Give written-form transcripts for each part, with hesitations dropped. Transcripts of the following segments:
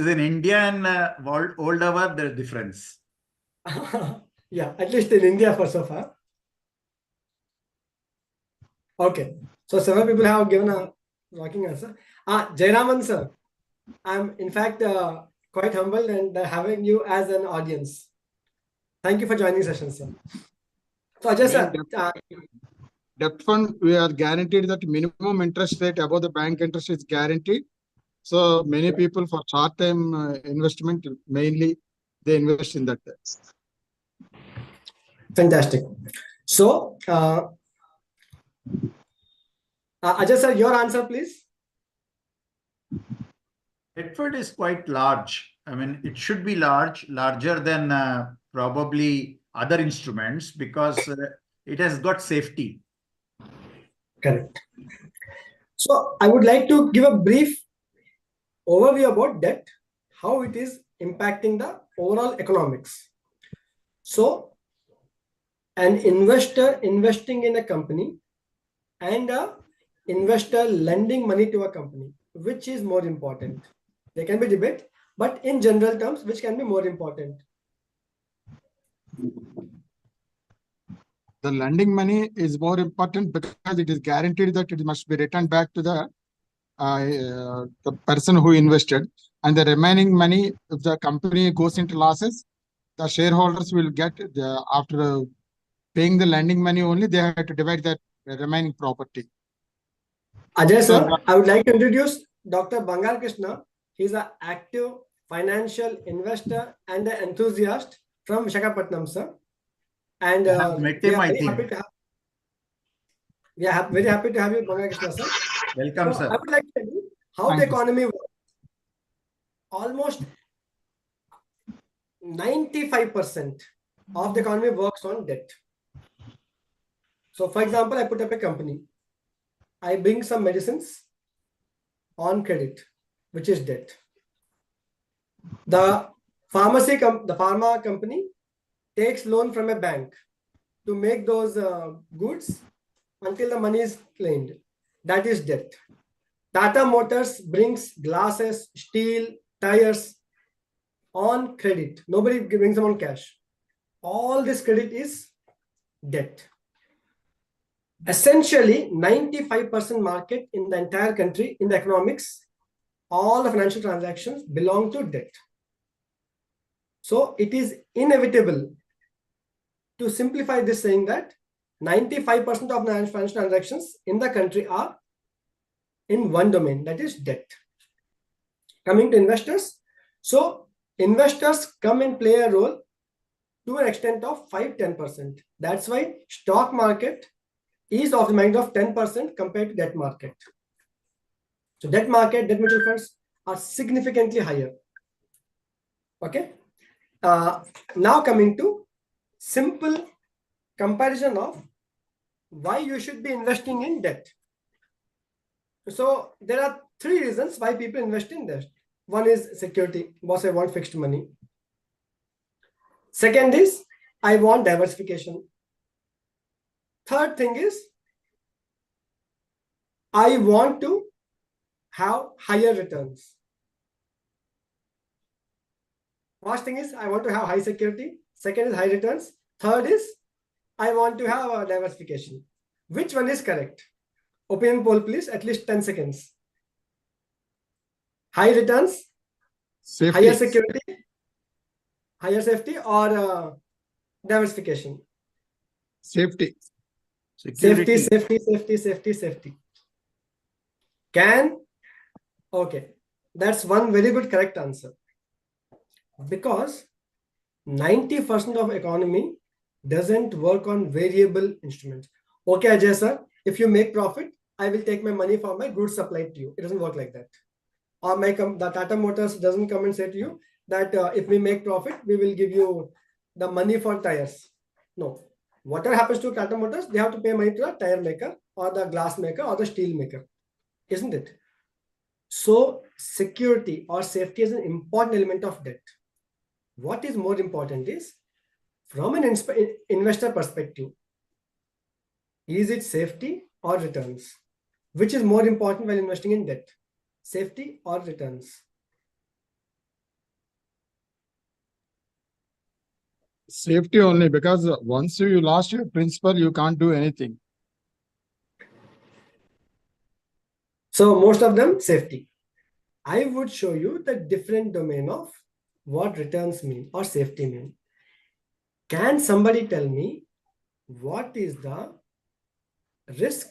in India and world over, there's difference. Yeah, at least in India for so far. Okay, so several people have given a rocking answer. Jayaraman sir, I'm in fact quite humbled and having you as an audience. Thank you for joining session, sir. So Ajay sir, debt fund, we are guaranteed that minimum interest rate above the bank interest is guaranteed. So many people for short-term investment, mainly they invest in that. Fantastic. So Ajay sir, your answer please. Debt fund is quite large. I mean, it should be larger than probably other instruments because it has got safety. Correct. So I would like to give a brief overview about debt, how it is impacting the overall economics. So an investor investing in a company and a investor lending money to a company, which is more important? There can be debate, but in general terms, which can be more important? The lending money is more important because it is guaranteed that it must be returned back to the person who invested, and the remaining money, if the company goes into losses, the shareholders will get after paying the lending money only, they have to divide that remaining property. Ajay sir, I would like to introduce Dr. Bangal Krishna. He's an active financial investor and an enthusiast from Visakhapatnam, sir. And we are very happy to have. We are very happy to have you, Bangal Krishna, sir. Welcome, sir. I would like to tell you how the economy works. Almost 95% of the economy works on debt. So, for example, I put up a company. I bring some medicines on credit, which is debt. The pharma company takes loan from a bank to make those goods until the money is claimed. That is debt. Tata Motors brings glasses, steel, tires on credit. Nobody brings them on cash. All this credit is debt. Essentially, 95% market in the entire country, in the economics, all the financial transactions belong to debt. So it is inevitable to simplify this, saying that 95% of financial transactions in the country are in one domain, that is debt. Coming to investors, so investors come and play a role to an extent of 5-10%. That's why stock market is of the magnitude of 10% compared to debt market. So debt market, debt mutual funds are significantly higher. Okay. Now coming to simple comparison of why you should be investing in debt. So there are 3 reasons why people invest in debt. One is security. Boss, I want fixed money. Second is I want diversification. Third thing is I want to have higher returns. First thing is I want to have high security. Second is high returns. Third is I want to have a diversification. Which one is correct? Opinion poll, please. At least 10 seconds. High returns, safety. Higher security, higher safety, or diversification? Safety. Security. Safety. Okay. That's one very good correct answer. Because 90% of economy doesn't work on variable instruments. Okay, Ajay sir, if you make profit, I will take my money for my goods supplied to you. It doesn't work like that. Or the Tata Motors doesn't come and say to you that if we make profit, we will give you the money for tires. No. Whatever happens to Tata Motors, they have to pay money to the tire maker or the glass maker or the steel maker. Isn't it? So security or safety is an important element of debt. What is more important is from an investor perspective, is it safety or returns? Which is more important while investing in debt? Safety or returns? Safety only, because once you lost your principal, you can't do anything. So most of them safety. I would show you the different domain of what returns mean or safety mean. Can somebody tell me what is the risk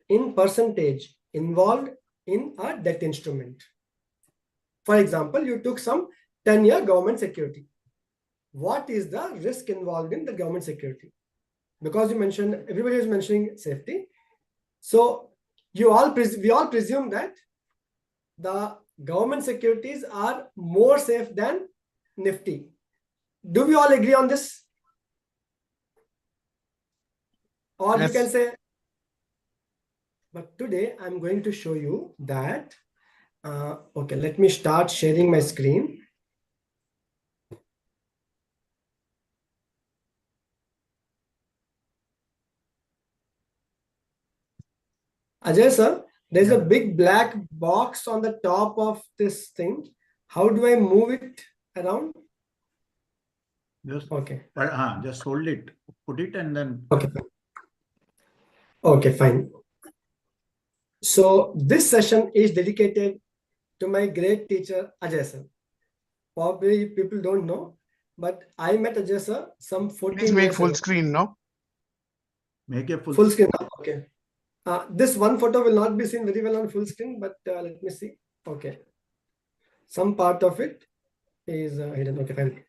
in percentage involved in a debt instrument? For example, you took some 10-year government security. What is the risk involved in the government security? Because you mentioned, everybody is mentioning safety. So we all presume that the government securities are more safe than Nifty. Do we all agree on this? Or Yes. you can say, but today I'm going to show you that. Okay, let me start sharing my screen. Ajay sir, there's a big black box on the top of this thing. How do I move it around? Just, Okay. just hold it, put it, and then. Okay. Okay, fine. So this session is dedicated to my great teacher Ajay sir. Probably people don't know, but I met Ajay sir some 14 Please make years full ago. screen, no? Make a Full screen. Okay. This one photo will not be seen very well on full screen, but let me see. Okay. Some part of it is hidden. Okay, fine.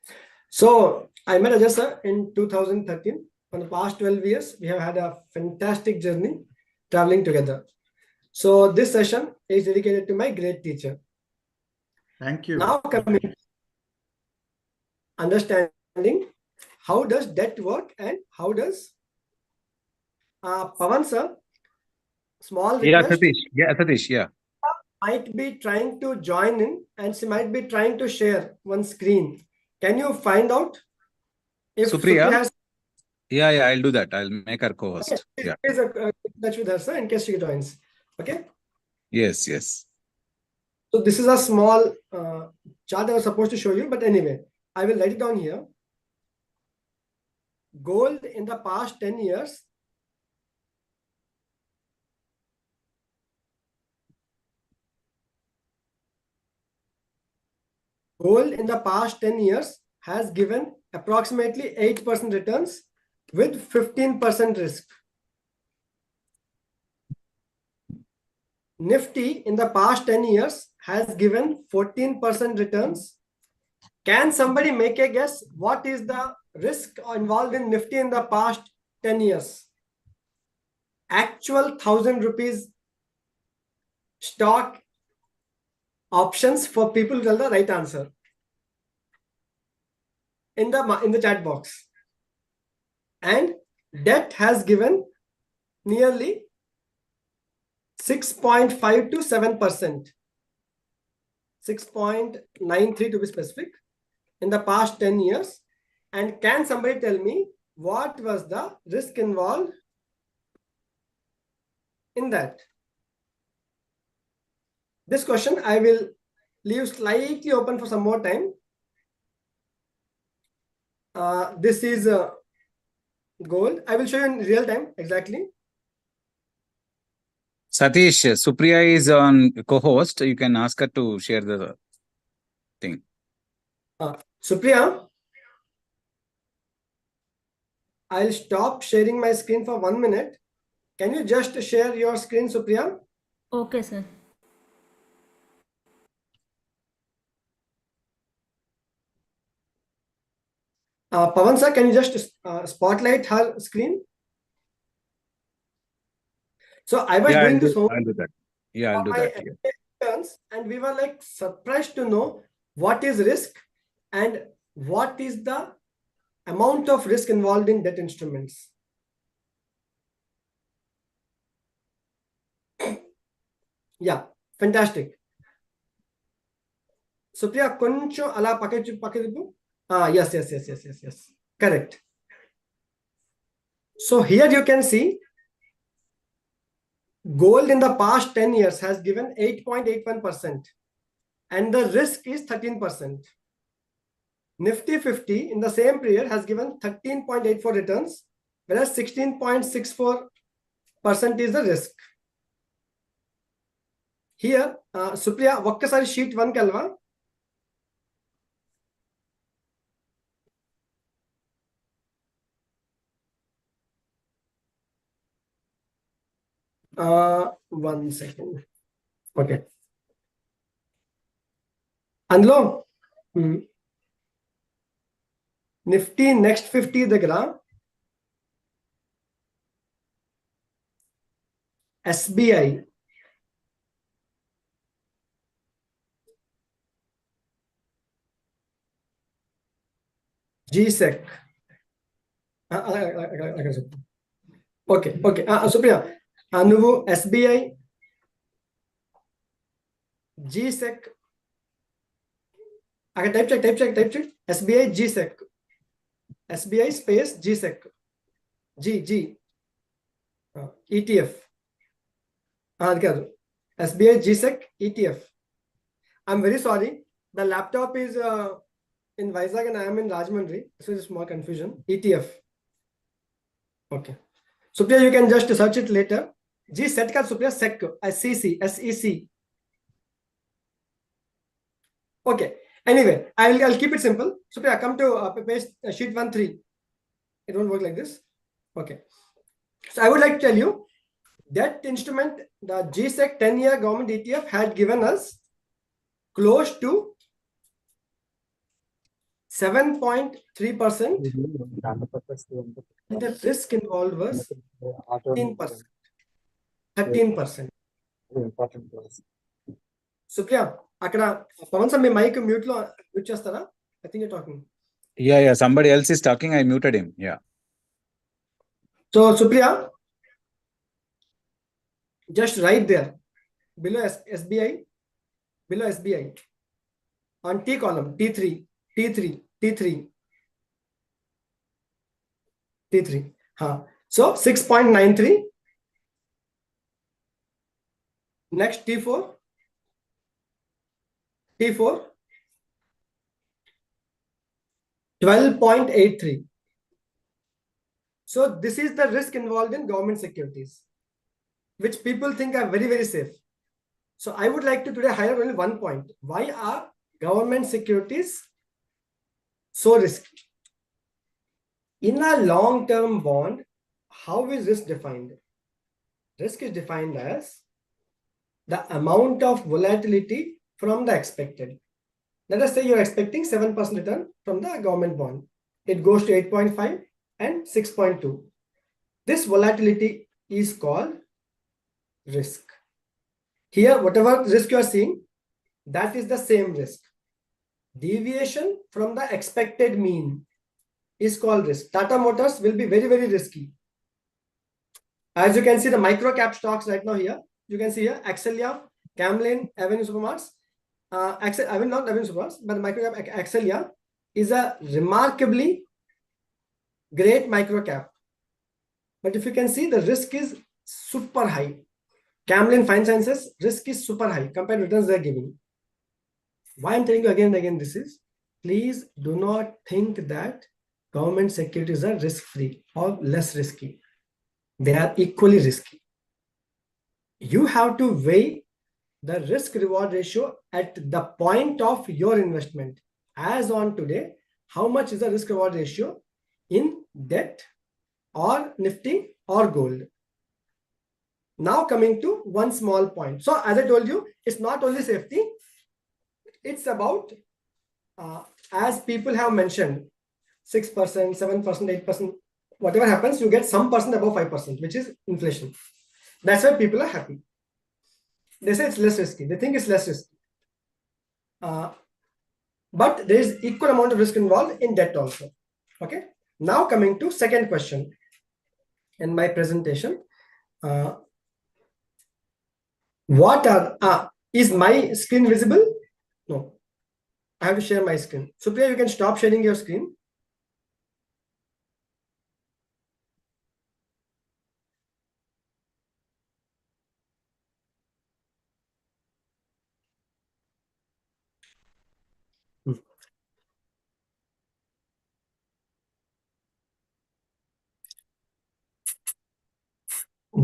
So I met Ajay sir in 2013. For the past 12 years, we have had a fantastic journey traveling together. So this session is dedicated to my great teacher. Thank you. Now coming understanding how does debt work and how does Pawan sir, small request. Satish, yeah. Might be trying to join in and she might be trying to share one screen. Can you find out if Supriya? has? Yeah, I'll do that. I'll make her co-host. Okay. Yeah. Please touch with her, sir, in case she joins. Okay. Yes. So this is a small chart I was supposed to show you, but anyway, I will write it down here. Gold in the past 10 years. Gold in the past 10 years has given approximately 8% returns with 15% risk. Nifty in the past 10 years has given 14% returns. Can somebody make a guess what is the risk involved in Nifty in the past 10 years? Actual 1,000 rupees stock options for people to tell the right answer in the chat box. And debt has given nearly 6.5 to 7%, 6.93 to be specific, in the past 10 years. And can somebody tell me what was the risk involved in that? This question I will leave slightly open for some more time. This is gold. I will show you in real time exactly. Satish, Supriya is on co-host. You can ask her to share the thing. Supriya, I'll stop sharing my screen for 1 minute. Can you just share your screen, Supriya? Okay, sir. Pawan sir, can you just spotlight her screen? So I was doing this I'll do that. Yeah, I'll do that. Yeah. And we were like surprised to know what is risk and what is the amount of risk involved in debt instruments. Yeah, fantastic. Supriya, koncho ala pakedu. Yes. Correct. So here you can see gold in the past 10 years has given 8.81% and the risk is 13%. Nifty 50 in the same period has given 13.84 returns, whereas 16.64% is the risk. Here, Supriya, ఒక్కసారి sheet 1 కల్వా. One second. Okay. అందులో Nifty next 50 దగ్గర SBI GSEC okay Supriya నువ్వు SBI GSEC అక్కడ type చేయి SBI GSEC SBI space GSEC G ETF అది కాదు SBI GSEC ETF. I'm very sorry, the laptop is in Vizag and I am in Rajahmundry, so it's more confusion. ETF. Okay, Supriya, you can just search it later. GSEC ka Supriya, SEC SEC. Okay, anyway, I'll keep it simple. Supriya, come to page sheet 1-3. It won't work like this. Okay, so I would like to tell you that instrument, the GSEC 10-year government ETF, had given us close to 7.3%. The risk involved was 13%. Supriya, అక్కడ Pawan sir మీ mic mute చేస్తారా? I think you're talking. Yeah, somebody else is talking. I muted him. Yeah. So Supriya, just right there below SBI, on T column, T3. So 6.93. Next T4. 12.83. So this is the risk involved in government securities, which people think are very, very safe. So I would like to today highlight only one point. Why are government securities so risky? In a long-term bond, how is risk defined? Risk is defined as the amount of volatility from the expected. Let us say you're expecting 7% return from the government bond. It goes to 8.5 and 6.2. This volatility is called risk. Here, whatever risk you are seeing, that is the same risk. Deviation from the expected mean is called risk. Tata Motors will be very, very risky. As you can see, the micro cap stocks right now here, you can see here, Axelia, Camlin, Avenue Supermarts. Not Avenue Supermarts, but micro cap Axelia is a remarkably great micro cap. But if you can see, the risk is super high. Camlin Fine Sciences, risk is super high compared to returns they're giving. Why I'm telling you again and again this is, please do not think that government securities are risk-free or less risky. They are equally risky. You have to weigh the risk-reward ratio at the point of your investment. As on today, how much is the risk-reward ratio in debt or Nifty or gold? Now coming to one small point. So as I told you, it's not only safety, it's about, as people have mentioned, 6%, 7%, 8%, whatever happens, you get some percent above 5%, which is inflation. That's why people are happy. They say it's less risky. They think it's less risky. But there is equal amount of risk involved in debt also. Okay. Now coming to second question in my presentation. What are, is my screen visible? No, I have to share my screen. Supriya, you can stop sharing your screen.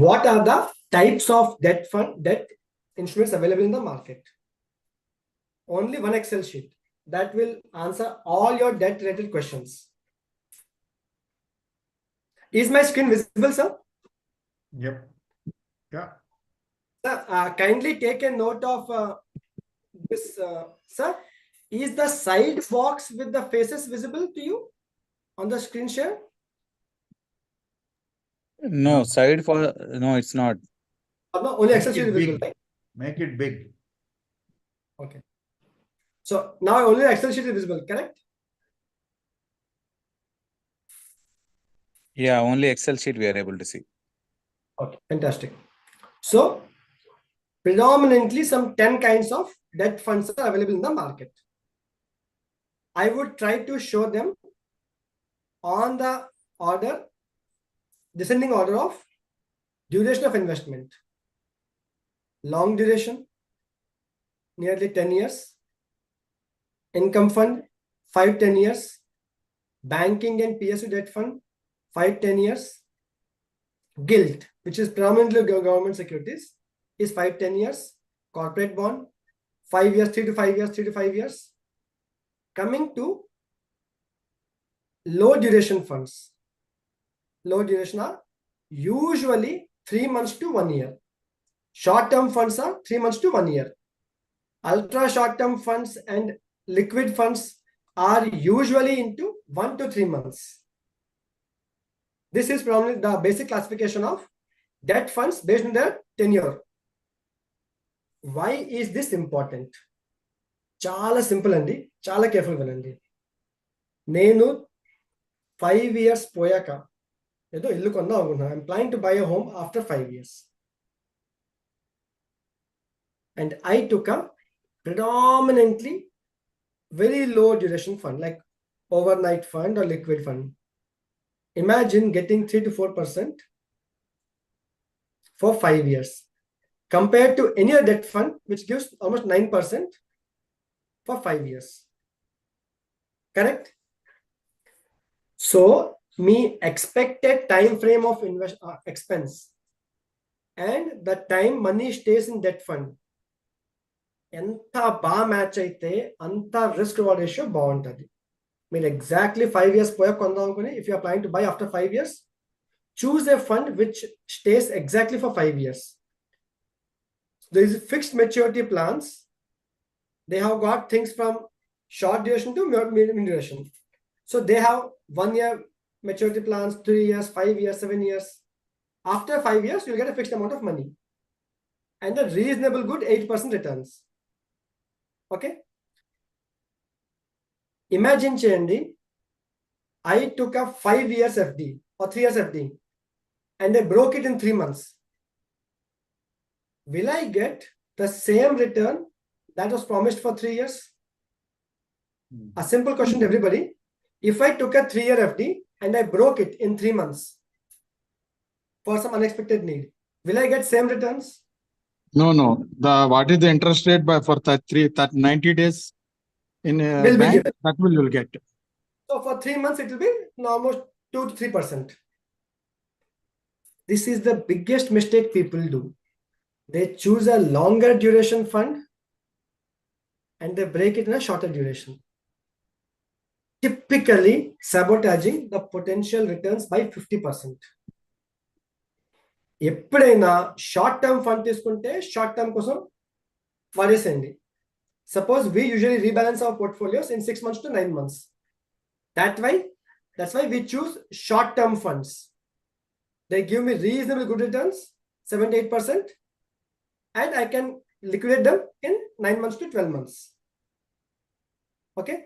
what are the types of debt instruments available in the market. Only one Excel sheet that will answer all your debt related questions. Is my screen visible, sir? Yep. Yeah. Sir, kindly take a note of this, sir. Is the side box with the faces visible to you on the screen share? No, side for, no, it's not. No, only Excel Make sheet it is visible, big. right? Make it big. Okay. So now only Excel sheet is visible, correct? Yeah, only Excel sheet we are able to see. Okay, fantastic. So predominantly some 10 kinds of debt funds are available in the market. I would try to show them on the order, descending order of duration of investment. Long duration, nearly 10 years. Income fund, 5-10 years. Banking and PSU debt fund, 5-10 years. Gilt, which is predominantly government securities, is 5-10 years. Corporate bond, 5 years, 3 to 5 years, 3 to 5 years. Coming to low duration funds. Low duration are usually 3 months to 1 year. Short term funds are 3 months to 1 year. Ultra short term funds and liquid funds are usually into 1 to 3 months. This is probably the basic classification of debt funds based on their tenure. Why is this important? Chala simple andi, chala careful ganandi. Nenu 5 years poyaka edo illu konna agunna. I'm planning to buy a home after 5 years. And I took a predominantly very low duration fund like overnight fund or liquid fund. Imagine getting 3 to 4% for 5 years compared to any other debt fund which gives almost 9% for 5 years. Correct? So me expected time frame of expense and the time money stays in debt fund ఎంత బాగా match అయితే అంత risk reward ratio బాగుంటుంది. మీరు exactly 5 years పోయా కొందాం అనుకుని if you are planning to buy after 5 years, choose a fund which stays exactly for 5 years. There is fixed maturity plans. They have got things from short duration to medium duration. So they have 1 year maturity plans, 3 years, 5 years, 7 years. After 5 years, you'll get a fixed amount of money and a reasonable good 8% returns. Okay. Imagine cheyandi, I took a 5 years FD or 3 years FD and I broke it in 3 months. Will I get the same return that was promised for 3 years? A simple question to everybody. If I took a 3-year FD and I broke it in 3 months for some unexpected need, will I get same returns? No. What is the interest rate for 90 days in a Will be bank? given. That you'll get. So for 3 months, it will be almost 2 to 3%. This is the biggest mistake people do. They choose a longer duration fund and they break it in a shorter duration, typically sabotaging the potential returns by 50%. ఎప్పుడైనా short term fund తీసుకుంటే short term కోసం వాడేసేయండి. Suppose we usually rebalance our portfolios in 6 months to 9 months. That's why we choose short-term funds. They give me reasonable good returns, 7 to 8%, and I can liquidate them in 9 months to 12 months. Okay.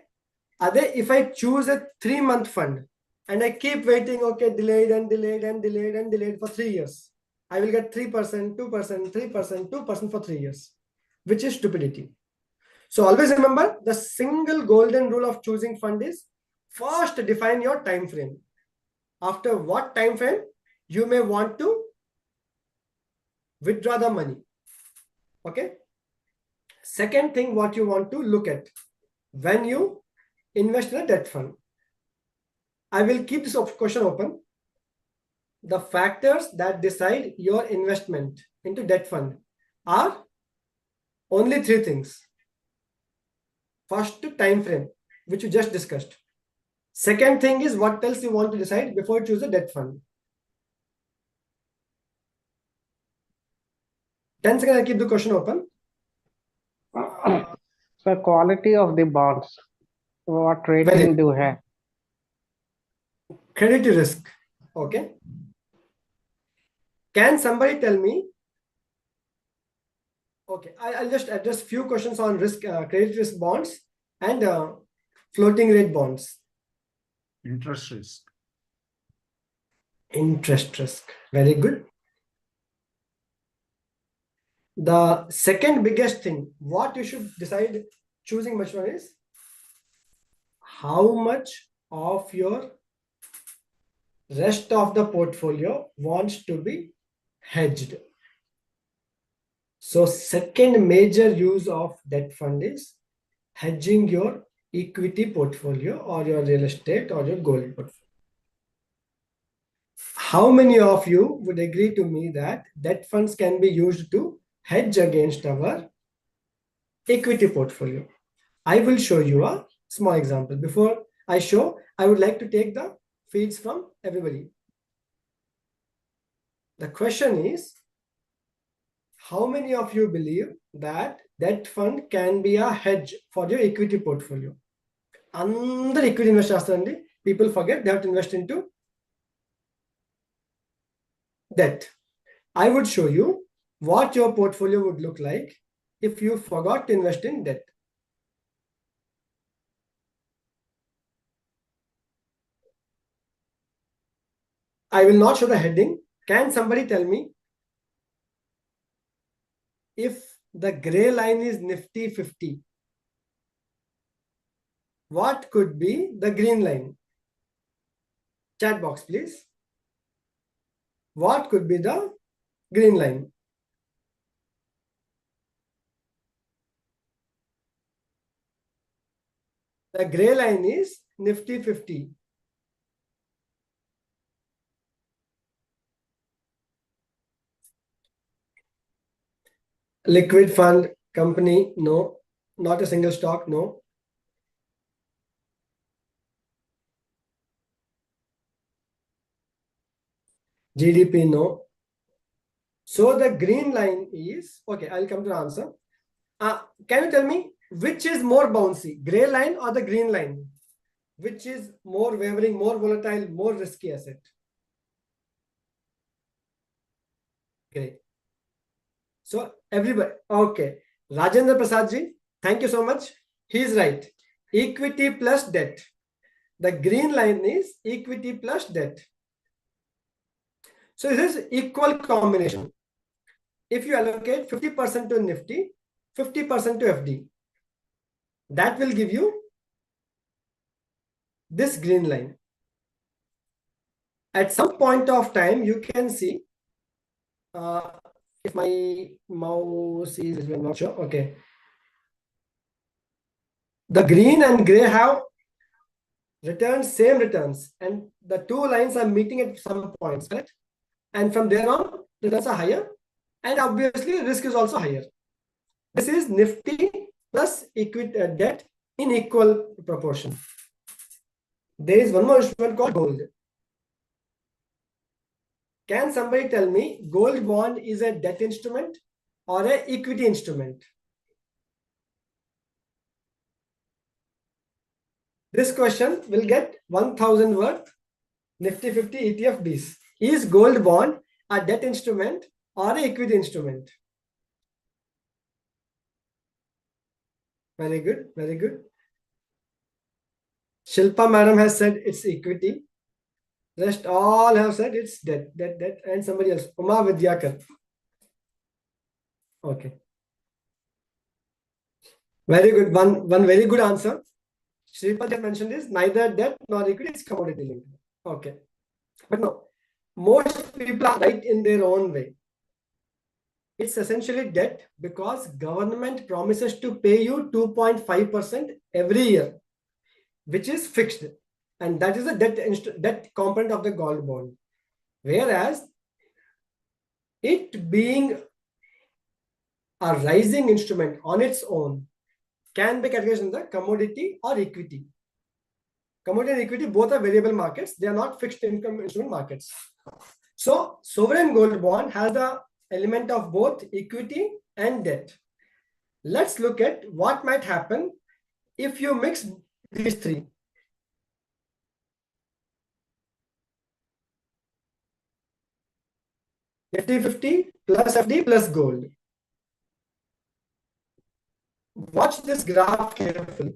If I choose a 3-month fund and I keep waiting, okay, delayed for 3 years, I will get 3%, 2%, 3%, 2% for 3 years, which is stupidity. So always remember, the single golden rule of choosing fund is first define your time frame. After what time frame you may want to withdraw the money. Okay. Second thing, what you want to look at when you invest in a debt fund. I will keep this question open. the factors that decide your investment into debt fund are only three things. First, time frame, which you just discussed. Second thing is what else you want to decide before you choose a debt fund. 10 seconds, I keep the question open. So quality of the bonds, what Very- rating do you have? Credit risk. Okay. Can somebody tell me? Okay, I'll just address few questions on risk, credit risk bonds and floating rate bonds. Interest risk. Interest risk. Very good. The second biggest thing, what you should decide choosing which one is how much of your rest of the portfolio wants to be hedged. So second major use of debt fund is hedging your equity portfolio or your real estate or your gold portfolio. How many of you would agree to me that debt funds can be used to hedge against our equity portfolio? I will show you a small example. Before I show, I would like to take the feeds from everybody. The question is, how many of you believe that debt fund can be a hedge for your equity portfolio? Under equity investors, people forget they have to invest into debt. I would show you what your portfolio would look like if you forgot to invest in debt. I will not show the heading. Can somebody tell me if the gray line is Nifty 50? What could be the green line? Chat box, please. What could be the green line? The gray line is Nifty 50. Liquid fund company, no. Not a single stock, no. GDP, no. So the green line is, okay, I'll come to the answer. Can you tell me which is more bouncy, gray line or the green line? Which is more wavering, more volatile, more risky asset? Great. So everybody, okay. Rajendra Prasad ji, thank you so much. He is right. Equity plus debt. The green line is equity plus debt. So this is equal combination. If you allocate 50% to Nifty, 50% to FD, that will give you this green line. At some point of time, you can see, if my mouse is, I'm not sure, okay. The green and gray have returns, same returns, and the two lines are meeting at some points, correct? And from there on, returns are higher, and obviously risk is also higher. This is Nifty plus equity debt in equal proportion. There is one more instrument called gold. Can somebody tell me gold bond is a debt instrument or an equity instrument? This question will get 1000 worth Nifty 50 ETF Bs. Is gold bond a debt instrument or an equity instrument? Very good, very good. Shilpa madam has said it's equity. Rest all have said it's debt, and somebody else. Uma Vidyakar. Okay. Very good. One very good answer. Shilpa just mentioned is neither debt nor equity, it's commodity linked. Okay. But no, most people are right in their own way. It's essentially debt because government promises to pay you 2.5% every year, which is fixed. And that is the debt component of the gold bond. Whereas it being a rising instrument on its own can be categorized in the commodity or equity. Commodity and equity both are variable markets. They are not fixed income instrument markets. So sovereign gold bond has the element of both equity and debt. Let's look at what might happen if you mix these three. Nifty 50 plus FD plus gold. Watch this graph carefully.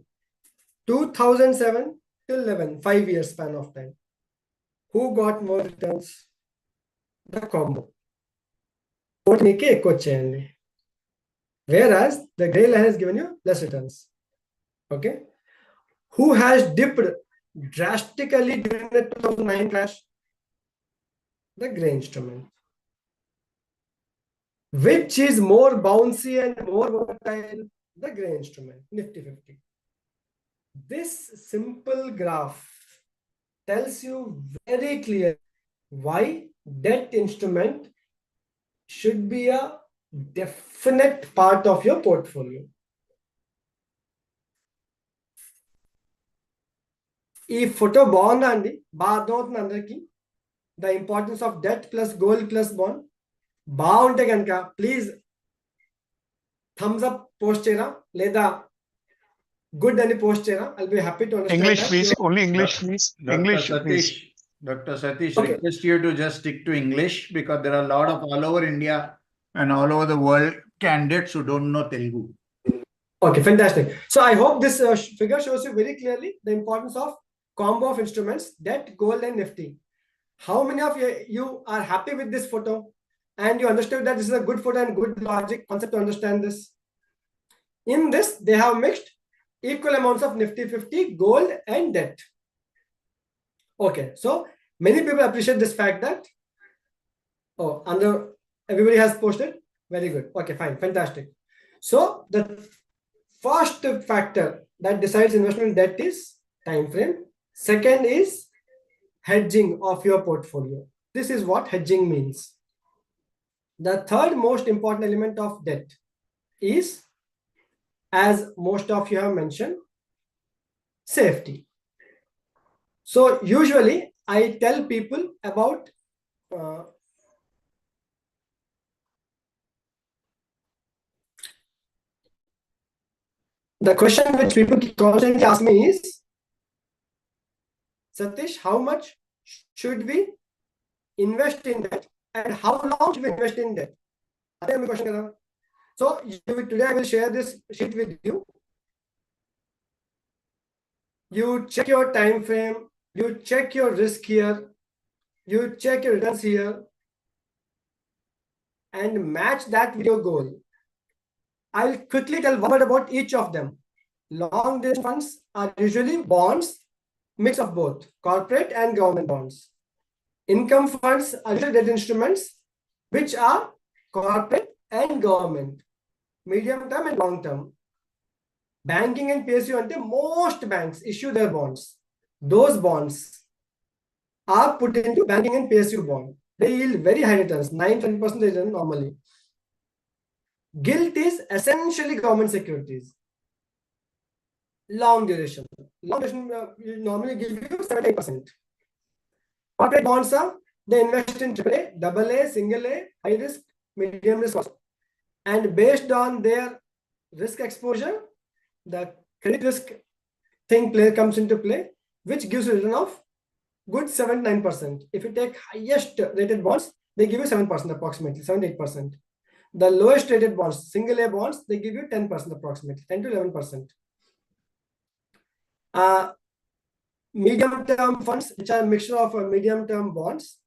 2007 till 11, 5 years span of time. Who got more returns? The combo. Whereas the gray line has given you less returns. Okay. Who has dipped drastically during the 2009 crash? The gray instrument. Which is more bouncy and more volatile? The gray instrument, Nifty 50. This simple graph tells you very clear why debt instrument should be a definite part of your portfolio. If photo bond and the importance of debt plus gold plus bond బాగుంటే కనుక please Thums up post చేయరా లేదా good అని post చేయరా I'll be happy to understand English, please. Only English, please. English, please. Dr. Satish, Okay. request you to just stick to English because there are a lot of all over India and all over the world candidates who don't know Telugu. Okay, fantastic. So I hope this figure shows you very clearly the importance of combo of instruments, debt, gold, and Nifty. How many of you are happy with this photo? And you understood that this is a good photo and good logic concept to understand this. In this, they have mixed equal amounts of Nifty 50, gold, and debt. Okay, so many people appreciate this fact that, oh, everybody has posted. Very good. Okay, fine, fantastic. So the first factor that decides investment debt is time frame. Second is hedging of your portfolio. This is what hedging means. The third most important element of debt is, as most of you have mentioned, safety. So usually I tell people about the question which people constantly ask me is, Satish, how much should we invest in debt and how long should we invest in debt? That's my question. So today I will share this sheet with you. You check your time frame, you check your risk here, you check your returns here, and match that with your goal. I'll quickly tell one word about each of them. Long duration funds are usually bonds, mix of both corporate and government bonds. Income funds are usually debt instruments, which are corporate and government, medium term and long term. Banking and PSU until most banks issue their bonds. Those bonds are put into banking and PSU bond. They yield very high returns, 9-10% return normally. Gilt is essentially government securities. Long duration. Long duration normally give you 7-8%. Corporate bonds are, they invest in AAA, AA, single A, high risk, medium risk also. And based on their risk exposure, the credit risk thing comes into play, which gives a return of good 7-9%. If you take highest rated bonds, they give you 7% approximately, 7-8%. The lowest rated bonds, single A bonds, they give you 10% approximately, 10-11%. Medium term funds, which are a mixture of medium term bonds.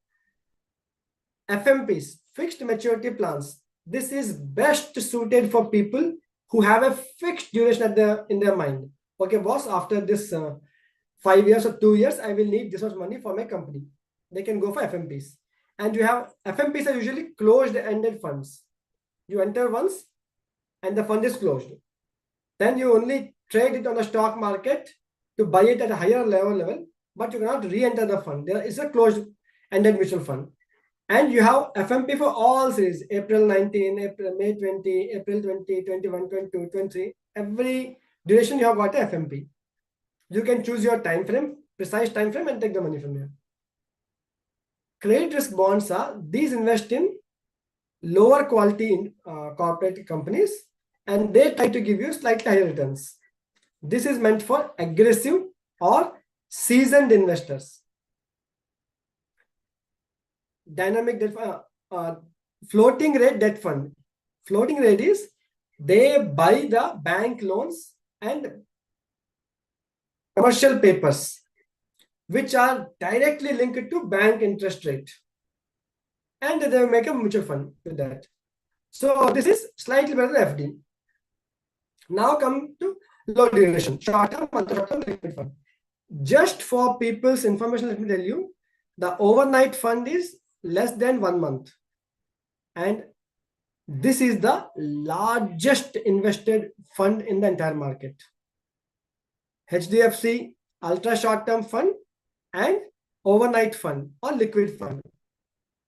FMPs, fixed maturity plans. This is best suited for people who have a fixed duration in their mind. Okay, boss, after this 5 years or 2 years, I will need this much money for my company. They can go for FMPs. And you have FMPs are usually closed-ended funds. You enter once and the fund is closed. Then you only trade it on the stock market to buy it at a higher level, but you cannot re-enter the fund. There is a closed-ended mutual fund. And you have FMP for all series, April 19, April, May 20, April 20, 21, 22, 23. Every duration you have got a FMP. You can choose your time frame, precise time frame, and take the money from here. Credit risk bonds are, these invest in lower quality in corporate companies, and they try to give you slightly higher returns. This is meant for aggressive or seasoned investors. Dynamic debt, floating rate debt fund. Floating rate is they buy the bank loans and commercial papers which are directly linked to bank interest rate, and they make a mutual fund with that. So this is slightly better than FD. Now come to low duration, short-term, short-term liquid fund. Just for people's information, let me tell you, the overnight fund is less than 1 month. And this is the largest invested fund in the entire market. HDFC, ultra short-term fund and overnight fund or liquid fund.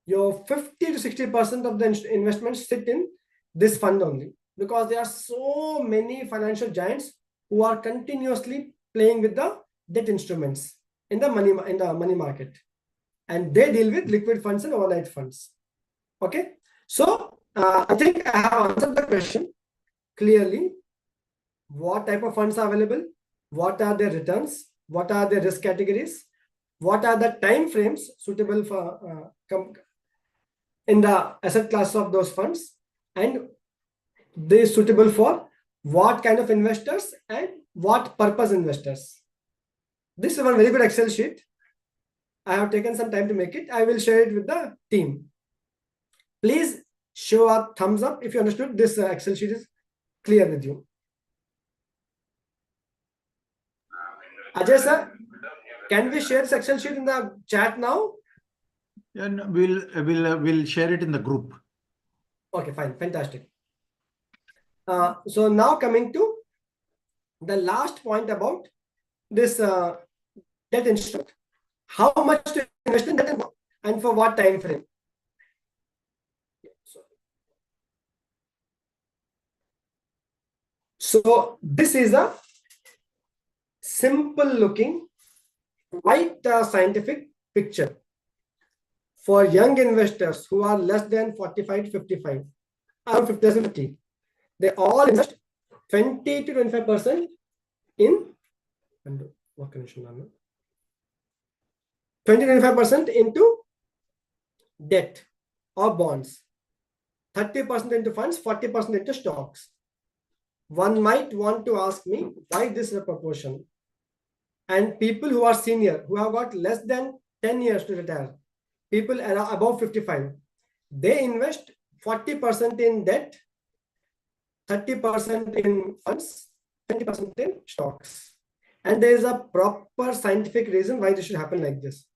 Your 50 to 60% of the investments sit in this fund only, because there are so many financial giants who are continuously playing with the debt instruments in the money market, and they deal with liquid funds and overnight funds. Okay, so I think I have answered the question clearly. What type of funds are available? What are their returns? What are their risk categories? What are the time frames suitable for in the asset class of those funds? And they suitable for what kind of investors and what purpose investors? This is one very good Excel sheet. I have taken some time to make it. I will share it with the team. Please show a thumbs up if you understood this Excel sheet is clear with you. Ajay sir, can we share this Excel sheet in the chat now? Yeah, no, we'll share it in the group. Okay, fine, fantastic. So now coming to the last point about this debt instrument. How much to invest in debt and for what time frame? So this is a simple looking, quite scientific picture for young investors who are less than 45 to 55, around 50. They all invest 20 to 25% in 20 to 25% into debt or bonds, 30% into funds, 40% into stocks. One might want to ask me why this is a proportion. And people who are senior, who have got less than 10 years to retire, people are above 55, they invest 40% in debt, 30% in funds, 20% in stocks. And there is a proper scientific reason why this should happen like this.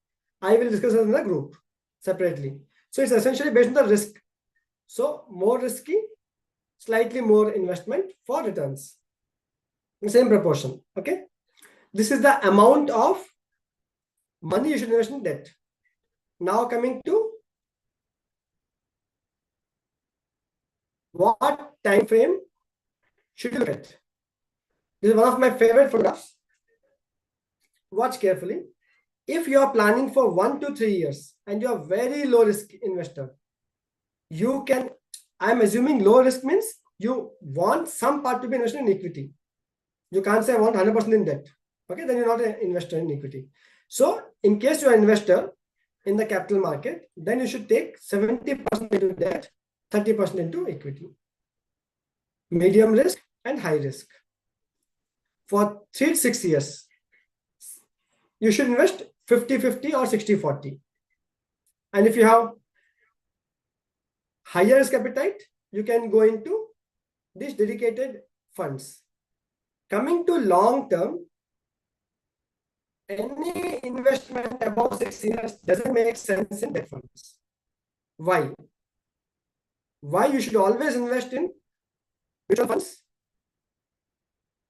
I will discuss it in the group separately. So it's essentially based on the risk. So more risky, slightly more investment for returns. The same proportion. Okay. This is the amount of money you should invest in debt. Now coming to what time frame should you look at? This is one of my favorite photographs. Watch carefully. If you are planning for 1 to 3 years and you are very low risk investor, you can, I'm assuming low risk means you want some part to be invested in equity. You can't say I want 100% in debt. Okay, then you're not an investor in equity. So in case you are an investor in the capital market, then you should take 70% into debt, 30% into equity. Medium risk and high risk. For 3 to 6 years, you should invest 50-50 or 60-40. And if you have higher risk appetite, you can go into these dedicated funds. Coming to long term, any investment above 6 years doesn't make sense in debt funds. Why? Why you should always invest in mutual funds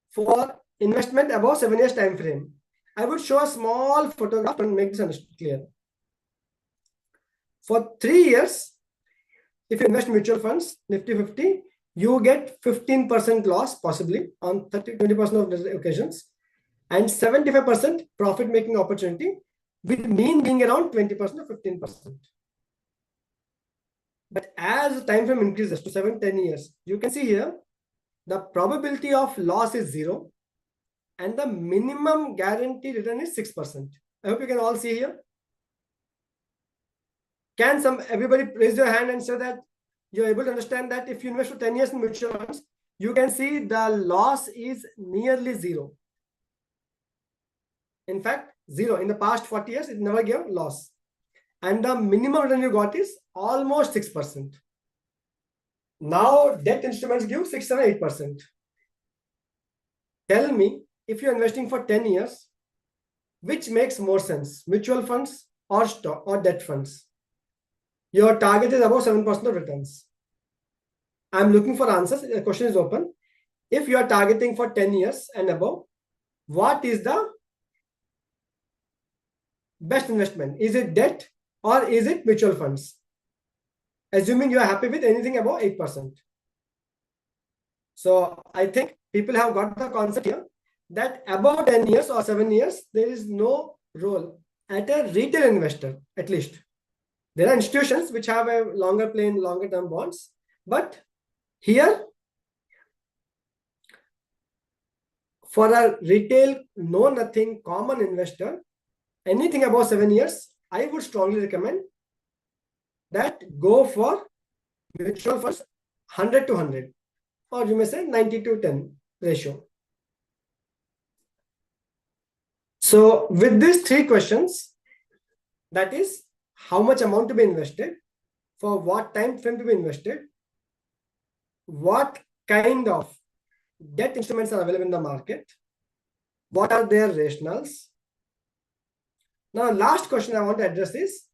for investment above 7 years time frame. I would show a small photograph and make this clear. For 3 years, if you invest mutual funds, Nifty 50, you get 15% loss possibly on 20% of the occasions, and 75% profit making opportunity, with mean being around 20% or 15%. But as the time frame increases to 7-10 years, you can see here the probability of loss is 0 and the minimum guarantee return is 6%. I hope you can all see here. Can everybody raise your hand and say that you're able to understand that if you invest for 10 years in mutual funds, you can see the loss is nearly 0. In fact, 0. In the past 40 years, it never gave loss. And the minimum return you got is almost 6%. Now, debt instruments give 6, 7, 8%. Tell me, if you're investing for 10 years, which makes more sense, mutual funds or stock or debt funds? Your target is above 7% of returns. I'm looking for answers. The question is open. If you are targeting for 10 years and above, what is the best investment? Is it debt or is it mutual funds? Assuming you are happy with anything above 8%. So I think people have got the concept here that above 10 years or 7 years, there is no role at a retail investor, at least. There are institutions which have a longer play in longer term bonds, but here for a retail know nothing common investor, anything above 7 years, I would strongly recommend that go for mutual funds 100 to 100, or you may say 90 to 10 ratio. So with these 3 questions, that is how much amount to be invested, for what time frame to be invested, what kind of debt instruments are available in the market, what are their rationales. Now, last question I want to address is,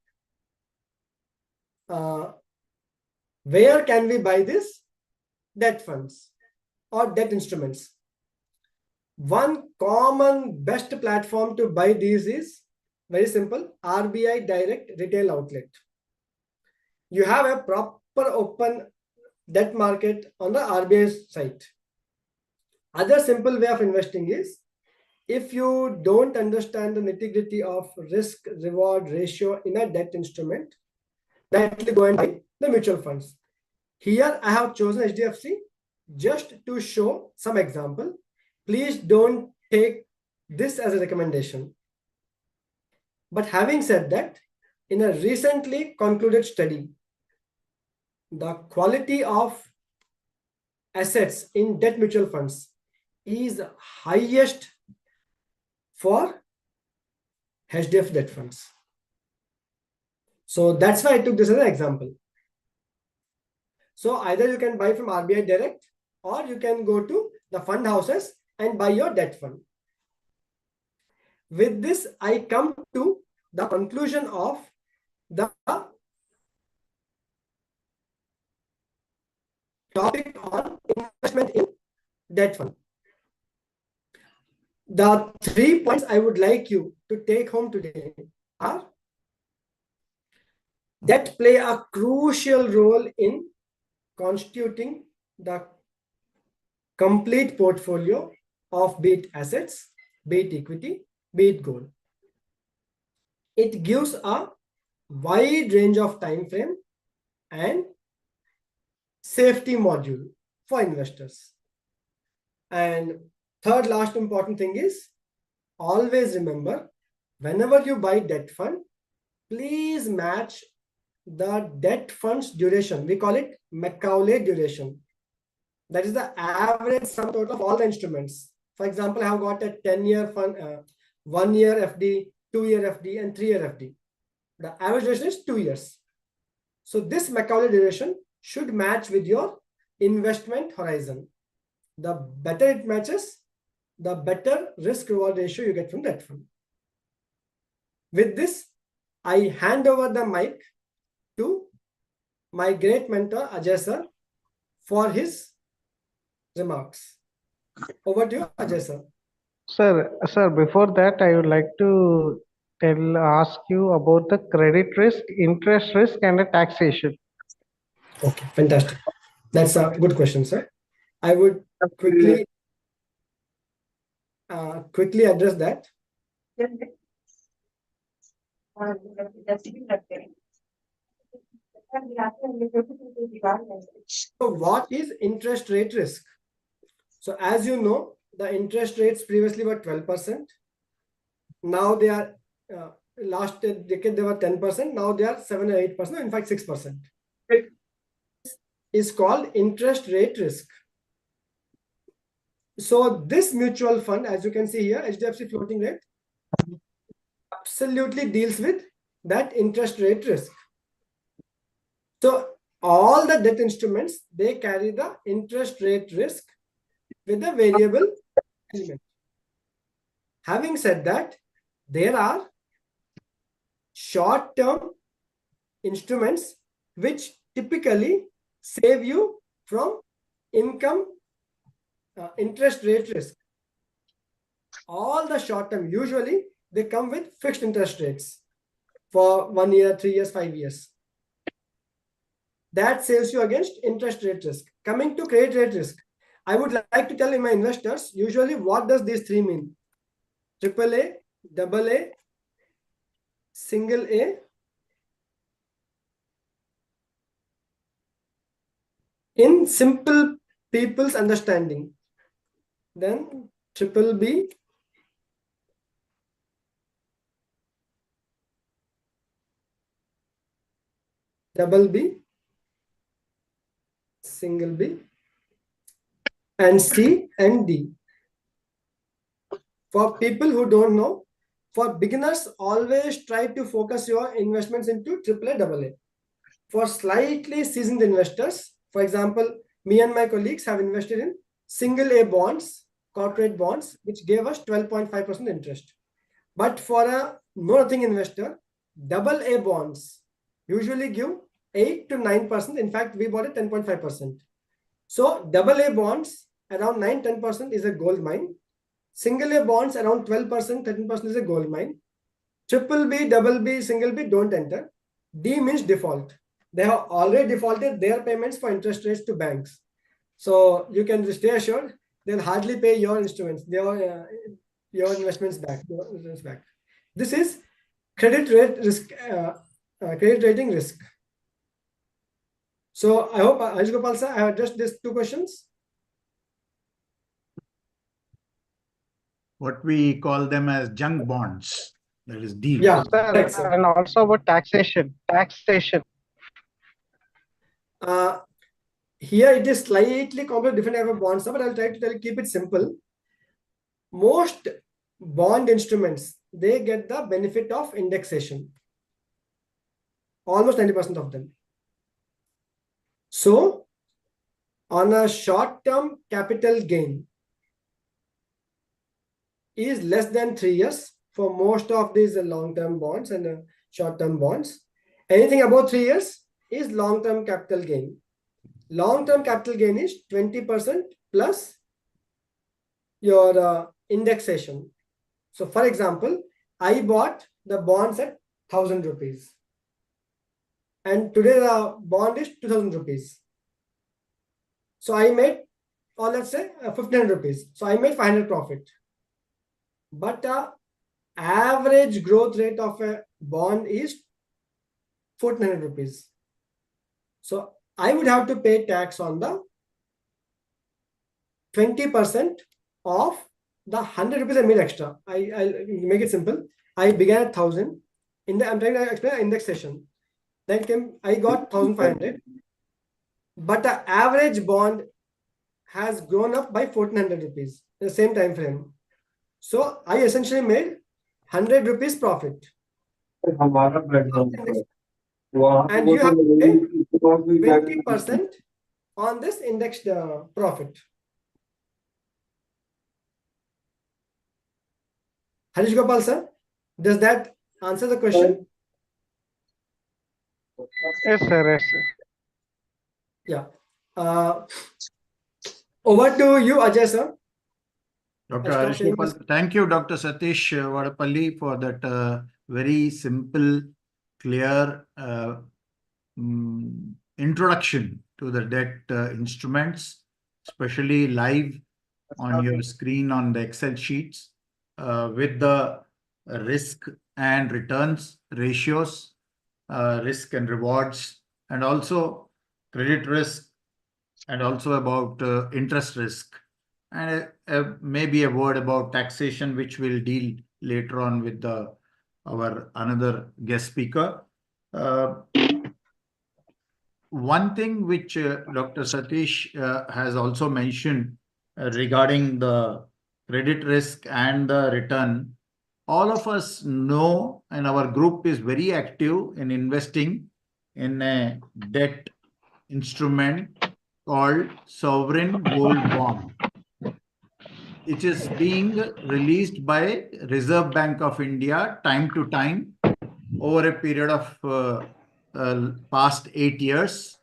where can we buy this debt funds or debt instruments? One common best platform to buy these is very simple, RBI direct retail outlet. You have a proper open debt market on the RBI site. Other simple way of investing is, if you don't understand the nitty-gritty of risk reward ratio in a debt instrument, directly go and buy the mutual funds. Here I have chosen HDFC just to show some example. Please don't take this as a recommendation. But having said that, in a recently concluded study, the quality of assets in debt mutual funds is highest for HDFC debt funds. So that's why I took this as an example. So either you can buy from RBI direct, or you can go to the fund houses and buy your debt fund. With this, I come to the conclusion of the topic on investment in debt fund. The 3 points I would like you to take home today are: debt play a crucial role in constituting the complete portfolio of be it assets, be it equity, be it gold. It gives a wide range of time frame and safety module for investors. And third last important thing is, always remember, whenever you buy debt fund, please match the debt fund's duration. We call it Macaulay duration. That is the average sum total of all the instruments. For example, I have got a 10-year fund, 1-year FD, 2-year FD, and 3-year FD. The average duration is 2 years. So this Macaulay duration should match with your investment horizon. The better it matches, the better risk reward ratio you get from debt fund. With this, I hand over the mic to my great mentor Ajay sir for his remarks. Over to you, Ajay sir. Sir, before that, I would like to ask you about the credit risk, interest risk, and the taxation. Okay, fantastic. That's a good question, sir. I would quickly address that. So what is interest rate risk? So as you know, the interest rates previously were 12%. Now they are, last decade they were 10%. Now they are 7 or 8%, in fact 6%. Is called interest rate risk. So this mutual fund, as you can see here, HDFC floating rate, absolutely deals with that interest rate risk. So all the debt instruments, they carry the interest rate risk with the variable element. Having said that, there are short-term instruments which typically save you from income interest rate risk. All the short-term, usually they come with fixed interest rates for 1 year, 3 years, 5 years. That saves you against interest rate risk. Coming to credit rate risk, I would like to tell my investors, usually what does these three mean? AAA, AA, single A, in simple people's understanding. Then triple B, double B, single B, and C and D. For people who don't know, for beginners, always try to focus your investments into AAA, AA. For slightly seasoned investors, for example, me and my colleagues have invested in single A bonds, corporate bonds, which gave us 12.5% interest. But for a know-nothing investor, AA bonds usually give 8 to 9%. In fact, we bought it 10.5%. So AA bonds around 9-10% is a gold mine. Single A bonds around 12%, 13% is a gold mine. Triple B, double B, single B don't enter. D means default. They have already defaulted their payments for interest rates to banks. So you can stay assured they'll hardly pay your instruments, your investments back. This is credit rate risk, credit rating risk. So I hope, Harish Gopal sir, I have addressed these two questions. What we call them as junk bonds. That is D. Yeah, Sir, correct, sir. and also about taxation. Here it is slightly complex, different type of bonds, but I'll try to keep it simple. Most bond instruments, they get the benefit of indexation. Almost 90% of them. So on a short-term capital gain is less than 3 years for most of these long-term bonds and short-term bonds. Anything above 3 years is long-term capital gain. Long-term capital gain is 20% plus your indexation. So for example, I bought the bonds at 1,000 rupees. And today the bond is 2,000 rupees. So I made, or let's say 1,500 rupees. So I made 500 profit. But average growth rate of a bond is 1,400 rupees. So I would have to pay tax on the 20% of the 100 rupees I made extra. I'll make it simple. I began at 1,000. I'm trying to explain indexation. Then I got 1,500. But the average bond has grown up by 1,400 rupees in the same time frame. So I essentially made 100 rupees profit. And you have to pay 20% on this indexed profit. Harish Gopal sir, does that answer the question? Yes, sir. Yeah. Over to you, Ajay sir. Dr. Harish Gopal, thank you, Dr. Satish Vadapalli, for that very simple, clear introduction to the debt instruments, especially live on your screen on the Excel sheets with the risk and returns ratios, risk and rewards, and also credit risk, and also about interest risk, and maybe a word about taxation, which we'll deal later on with our another guest speaker. One thing which Dr. Satish has also mentioned regarding the credit risk and the return, all of us know, and our group is very active in investing in a debt instrument called sovereign gold bond. It is being released by Reserve Bank of India time to time over a period of past 8 years.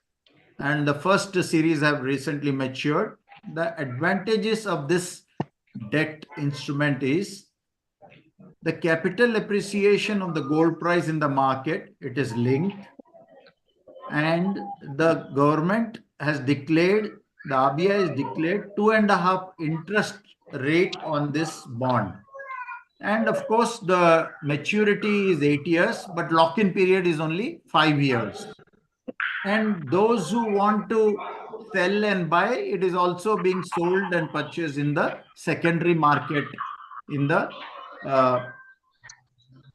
And the first series have recently matured. The advantages of this debt instrument is the capital appreciation of the gold price in the market. It is linked, and the government has declared, the RBI has declared 2.5 interest rate on this bond. And of course, the maturity is 8 years, but lock-in period is only 5 years. And those who want to sell and buy, it is also being sold and purchased in the secondary market in the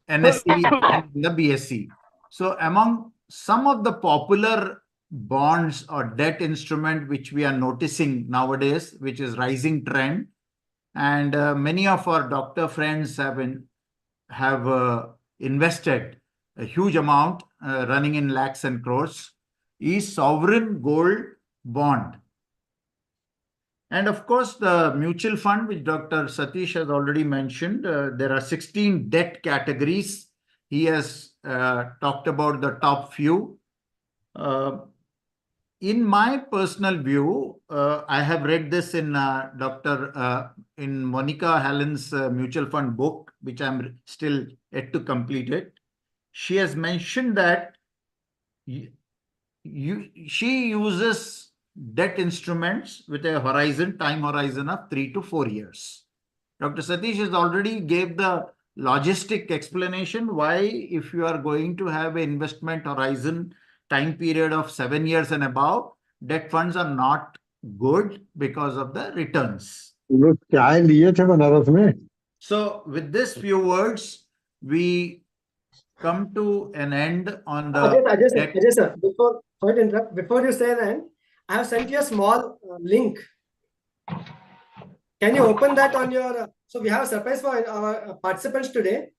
NSE and in the BSE. So among some of the popular bonds or debt instrument which we are noticing nowadays, which is rising trend, and many of our doctor friends have invested a huge amount, running in lakhs and crores, is sovereign gold bond. And of course, the mutual fund, which Dr. Satish has already mentioned, there are 16 debt categories. He has talked about the top few. In my personal view, I have read this in in Monica Hallen's mutual fund book, which I'm still yet to complete it. She has mentioned that she uses debt instruments with a time horizon of 3 to 4 years. Dr. Satish has already gave the logistic explanation why, if you are going to have an investment horizon time period of 7 years and above, debt funds are not good because of the returns. So with this few words, we come to an end on the Ajay sir, before you say that, I have sent you a small link. Can you open that on your? So we have a surprise for our participants today.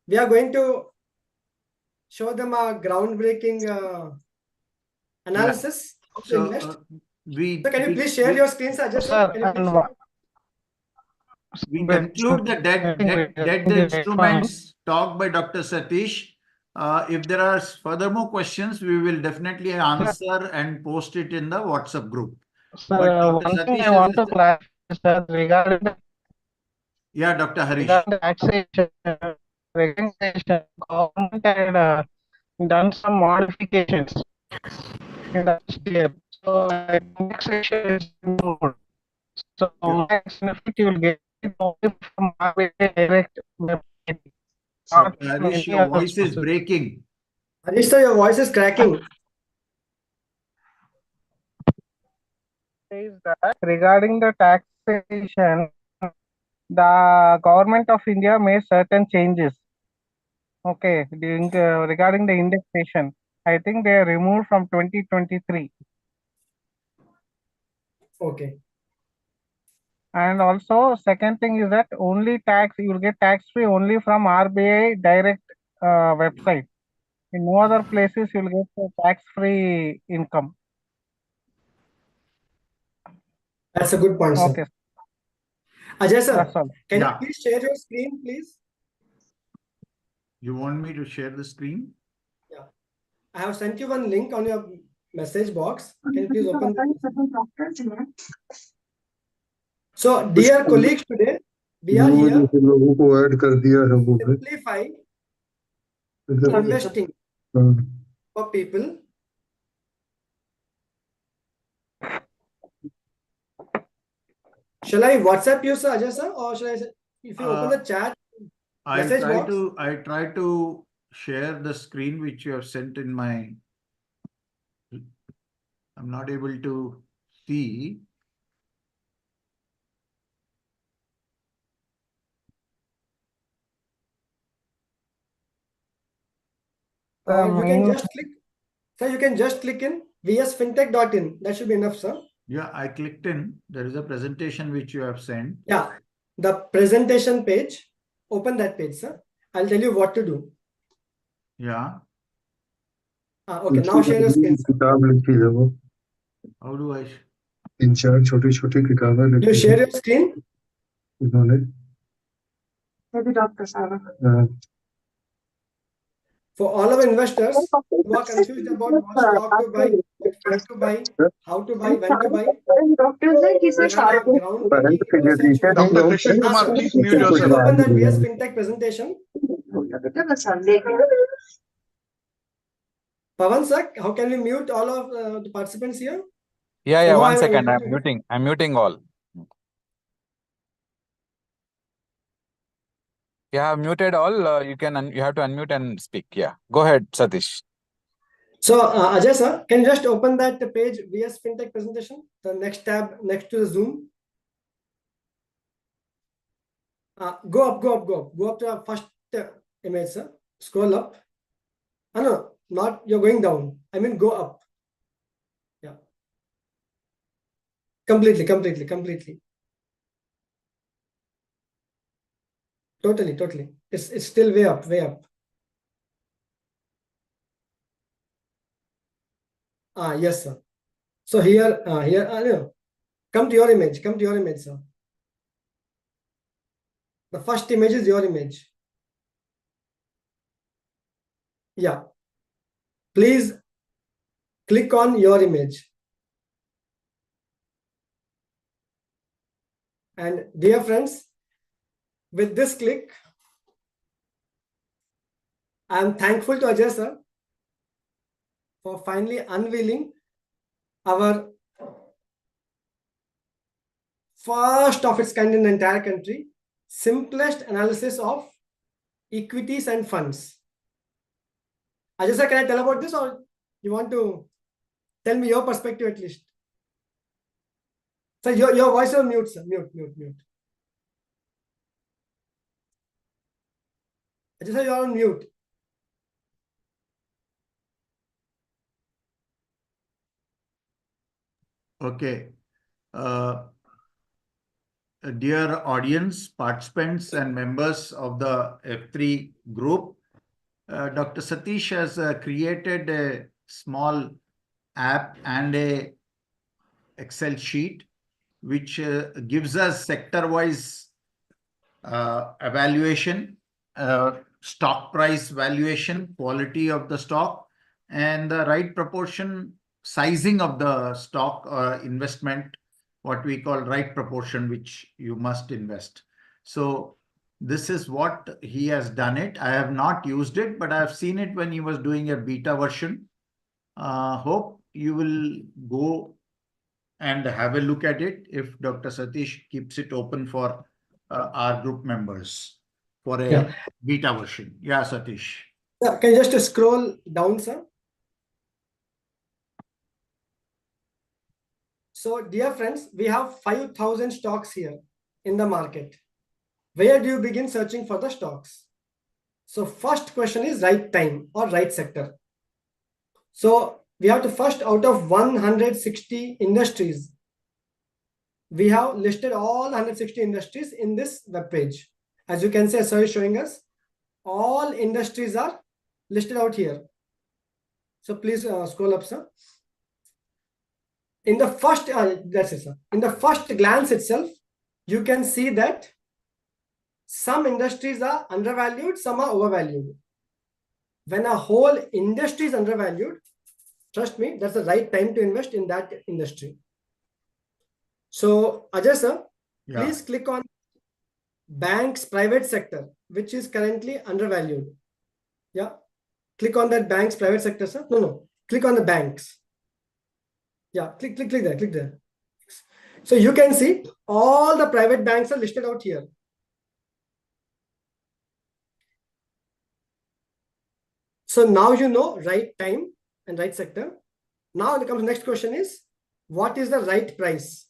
We are going to show them a groundbreaking analysis. So, so can you please share your screen, sir? We conclude the debt instruments talk by Dr. Satish. If there are furthermore questions, we will definitely answer and post it in the WhatsApp group. Sir, one thing I want to clarify, sir, regarding the Dr. Harish. Regarding the taxation, government had done some modifications in the HDF. So taxation is removed. So max benefit you will get it only from RBI direct website. So, Harish, your voice is breaking. Harish, sir, your voice is cracking. Says that regarding the taxation, the government of India made certain changes. Okay, regarding the indexation, I think they are removed from 2023. Okay. And also, second thing is that only you will get tax free only from RBI direct website. In no other places, you will get tax free income. That's a good point, sir. Okay. Ajay sir, That's all. can you please share your screen, please? You want me to share the screen? Yeah. I have sent you one link on your message box. Can you please open that? So, dear colleagues, today we are here to simplify investing for people. Shall I WhatsApp you, sir, Ajay sir, or shall I say, if you open the chat, message box? I try to share the screen which you have sent in my. I'm not able to see. You can just click, sir, you can just click in vsfintech.in. That should be enough, sir. Yeah, I clicked in. There is a presentation which you have sent. Yeah, the presentation page. Open that page, sir. I'll tell you what to do. Yeah. Okay, now share your screen, sir. How do I? You share your screen? For all our investors who are confused about what stock to buy, what fund to buy, how to buy, when to buy, we have a ground ready research for Dr. them. Krishna Kumar, please mute Sir, yourself. please open that VS FinTech presentation. Pawan sir, how can we mute all of the participants here? Yeah, So yeah, now one I'm second. able to- I'm muting all. You have muted all. You have to unmute and speak. Yeah. Go ahead, Satish. So Ajay sir, can you just open that page VS FinTech presentation? The next tab next to the Zoom. Go up to the first image, sir. Scroll up. No, not you're going down. I mean, go up. Yeah. Completely. Totally. It's still way up. Yes, sir. So here, no. Come to your image, sir. The first image is your image. Yeah. Please click on your image. And dear friends, with this click, I am thankful to Ajay sir for finally unveiling our first of its kind in the entire country, simplest analysis of equities and funds. Ajay sir, can I tell about this, or you want to tell me your perspective at least? Sir, your voice is on mute, sir. Mute. Ajay sir, you are on mute. Okay. Dear audience, participants, and members of the F3 group, Dr. Satish has created a small app and a Excel sheet which gives us sector-wise evaluation, stock price valuation, quality of the stock, and the right proportion sizing of the stock investment, what we call right proportion, which you must invest. So this is what he has done it. I have not used it, but I have seen it when he was doing a beta version. Hope you will go and have a look at it if Dr. Satish keeps it open for our group members for a beta version. Yeah, Satish. Yeah, can you just scroll down, sir? So, dear friends, we have 5,000 stocks here in the market. Where do you begin searching for the stocks? So, first question is right time or right sector. So, we have to first, out of 160 industries, we have listed all 160 industries in this web page. As you can see, sir is showing us all industries are listed out here. So please scroll up, sir. In the first, that's it, sir. In the first glance itself, you can see that some industries are undervalued, some are overvalued. When a whole industry is undervalued, trust me, that's the right time to invest in that industry. So, Ajay sir, please click on banks private sector, which is currently undervalued. Yeah. Click on that bank's private sector, sir. No. Click on the banks. Yeah, click there. So you can see all the private banks are listed out here. So now you know right time and right sector. Now the next question is, what is the right price?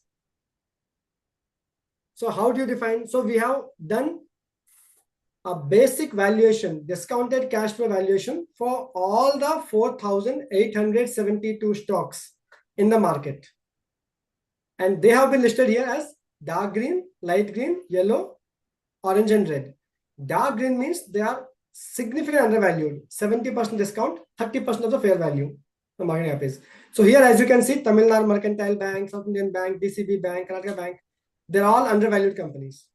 So how do you define? So we have done a basic valuation, discounted cash flow valuation for all the 4,872 stocks in the market. And they have been listed here as dark green, light green, yellow, orange, and red. Dark green means they are significantly undervalued, 70% discount, 30% of the fair value. The market cap is. So here, as you can see, Tamil Nadu Mercantile Bank, South Indian Bank, DCB Bank, Karnataka Bank, they're all undervalued companies.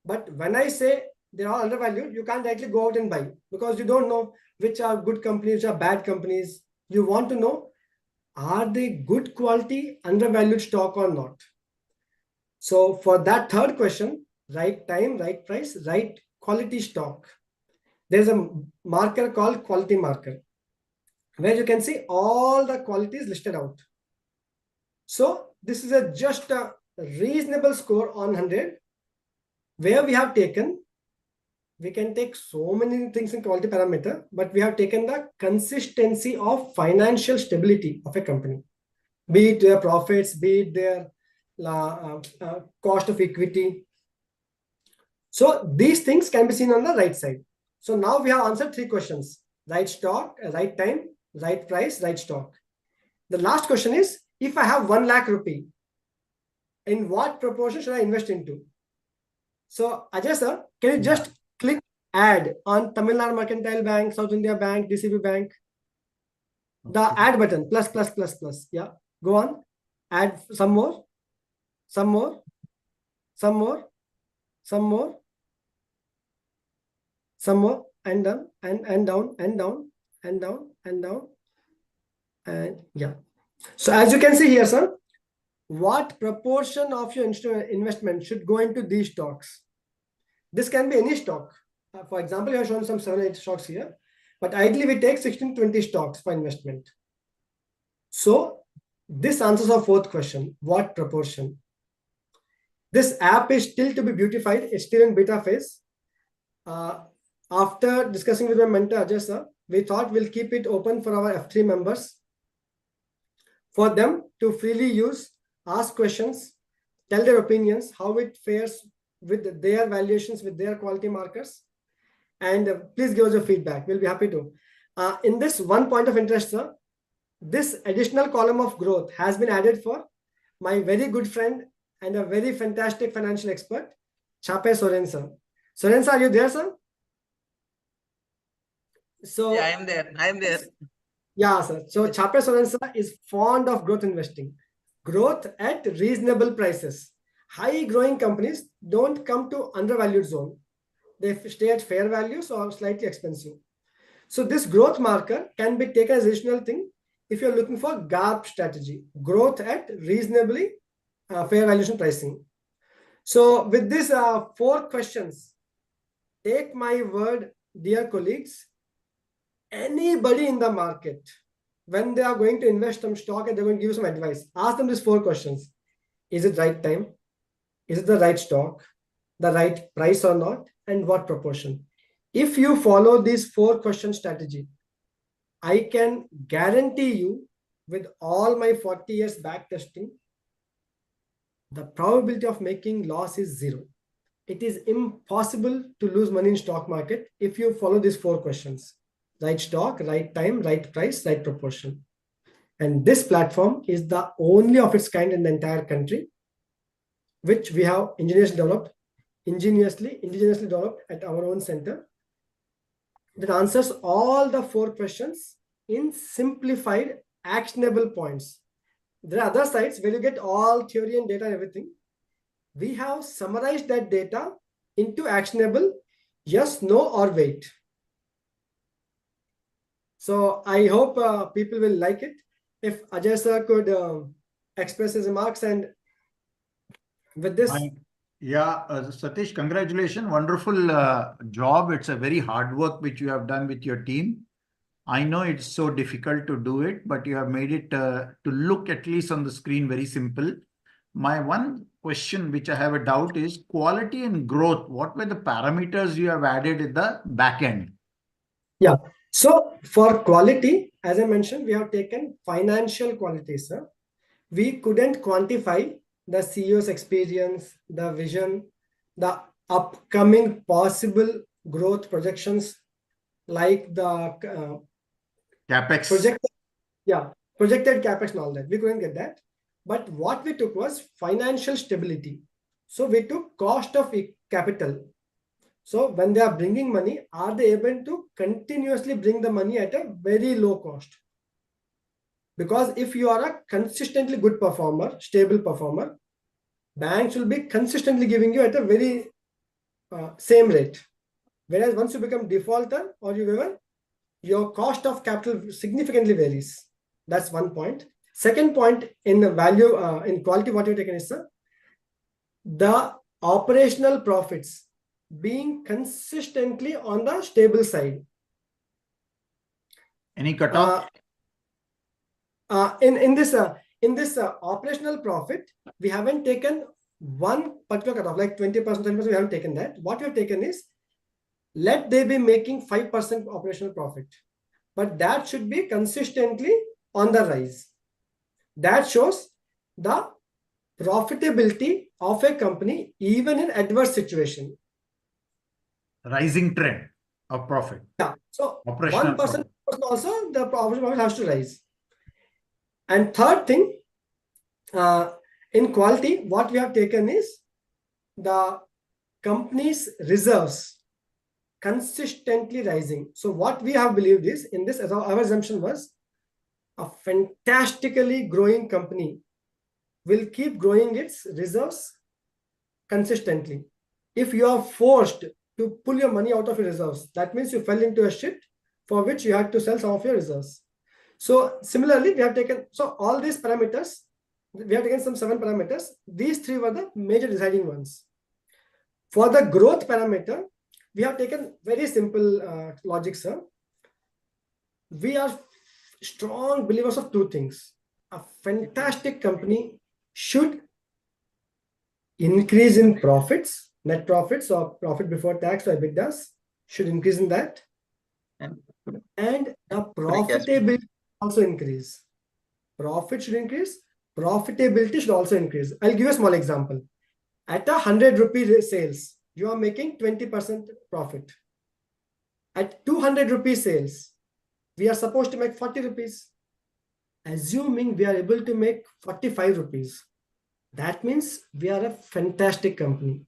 But when I say they're all undervalued, you can't directly go out and buy because you don't know which are good companies, which are bad companies. You want to know, are they good quality, undervalued stock or not? So for that third question, right time, right price, right quality stock, there's a marker called quality marker, where you can see all the qualities listed out. So this is just a reasonable score on 100, where we have taken, we can take so many things in quality parameter, but we have taken the consistency of financial stability of a company, be it their profits, be it their cost of equity. So these things can be seen on the right side. So now we have answered 3 questions: right stock, right time, right price, right stock. The last question is, if I have 1 lakh rupee, in what proportion should I invest into? So Ajay sir, can you just click add on Tamil Nadu Mercantile Bank, South India Bank, DCB Bank? The add button, plus. Yeah, go on. Add some more, some more, some more, some more, some more, and down, and down, and down, and down, and down. And yeah. So as you can see here, sir, what proportion of your investment should go into these stocks? This can be any stock. For example, you have shown some 7-8 stocks here, but ideally we take 16-20 stocks for investment. So this answers our 4th question: what proportion? This app is still to be beautified. It's still in beta phase. After discussing with my mentor Ajay sir, we thought we'll keep it open for our F3 members, for them to freely use, ask questions, tell their opinions, how it fares with their valuations, with their quality markers. And please give us your feedback. We'll be happy to. In this one point of interest, sir, this additional column of growth has been added for my very good friend and a very fantastic financial expert, Chape Soren sir. Soren sir, are you there, sir? So yeah, I am there. Yeah, sir. So Chape Soren sir is fond of growth investing. Growth at reasonable prices. High growing companies don't come to undervalued zone. They stay at fair values or slightly expensive. So this growth marker can be taken as additional thing if you're looking for GARP strategy, growth at reasonably fair valuation pricing. So with these 4 questions, take my word, dear colleagues, anybody in the market, when they are going to invest some stock and they're going to give you some advice, ask them these 4 questions. Is it right time? Is it the right stock? The right price or not? And what proportion? If you follow this 4-question strategy, I can guarantee you, with all my 40 years back testing, the probability of making loss is 0. It is impossible to lose money in stock market if you follow these 4 questions: right stock, right time, right price, right proportion. And this platform is the only of its kind in the entire country, which we have ingeniously developed at our own center, that answers all the 4 questions in simplified, actionable points. There are other sites where you get all theory and data and everything. We have summarized that data into actionable yes, no, or wait. So I hope people will like it. If Ajay sir could express his remarks, and with this, Yeah, Satish, congratulations. Wonderful job. It's a very hard work which you have done with your team. I know it's so difficult to do it, but you have made it to look at least on the screen very simple. My one question which I have a doubt is quality and growth. What were the parameters you have added in the back end? Yeah. So for quality, as I mentioned, we have taken financial quality, sir. We couldn't quantify the CEO's experience, the vision, the upcoming possible growth projections, like the CapEx. projected capex and all that. We couldn't get that. But what we took was financial stability. So we took cost of capital. So when they are bringing money, are they able to continuously bring the money at a very low cost? Because if you are a consistently good performer, stable performer, banks will be consistently giving you at a very same rate. Whereas once you become defaulter or you ever, your cost of capital significantly varies. That's one point. Second point in the value, in quality, what you've taken is, sir, the operational profits being consistently on the stable side. Any cutoff? In this operational profit, we haven't taken one particular cutoff, like 20%, 10%. We haven't taken that. What we have taken is, let they be making 5% operational profit, but that should be consistently on the rise. That shows the profitability of a company even in adverse situation. Rising trend of profit. Yeah. So Operational 1% also the operational profit has to rise. And third thing, in quality, what we have taken is the company's reserves consistently rising. So what we have believed is, in this, our assumption was, a fantastically growing company will keep growing its reserves consistently. If you are forced to pull your money out of your reserves, that means you fell into a shit for which you had to sell some of your reserves. So similarly, we have taken, so all these parameters, we have taken some 7 parameters. These 3 were the major deciding ones. For the growth parameter, we have taken very simple logic, sir. We are strong believers of 2 things. A fantastic company should increase in profits, net profits or profit before tax or EBITDAs should increase in that. And the profitability also increase. Profit should increase, profitability should also increase. I'll give you a small example. At 100 rupee sales, you are making 20% profit. At 200 rupee sales, we are supposed to make 40 rupees. Assuming we are able to make 45 rupees, that means we are a fantastic company.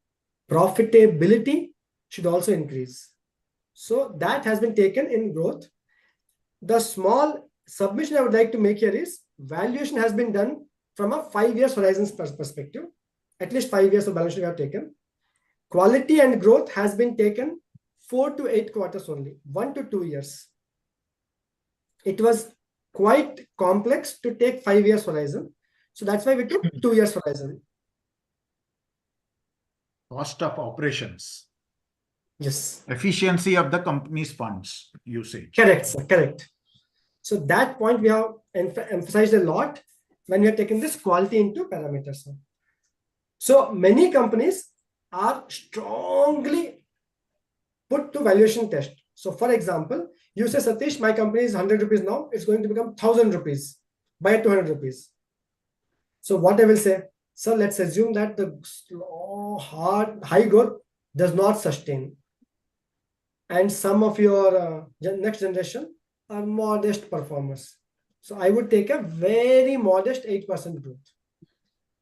Profitability should also increase. So that has been taken in growth. The small submission I would like to make here is, valuation has been done from a 5 years horizon perspective. At least 5 years of balance sheet we have taken. Quality and growth has been taken 4 to 8 quarters only, 1 to 2 years. It was quite complex to take 5 years horizon. So that's why we took 2 years horizon. Cost of operations. Yes. Efficiency of the company's funds usage. Correct, sir. Correct. So that point we have emphasized a lot when we are taking this quality into parameters. Sir. So many companies are strongly put to valuation test. So for example, you say, Satish, my company is 100 rupees now. It's going to become 1000 rupees by 200 rupees. So what I will say, sir, let's assume that the slow, hard, high growth does not sustain. And some of your next generation are modest performers. So I would take a very modest 8% growth.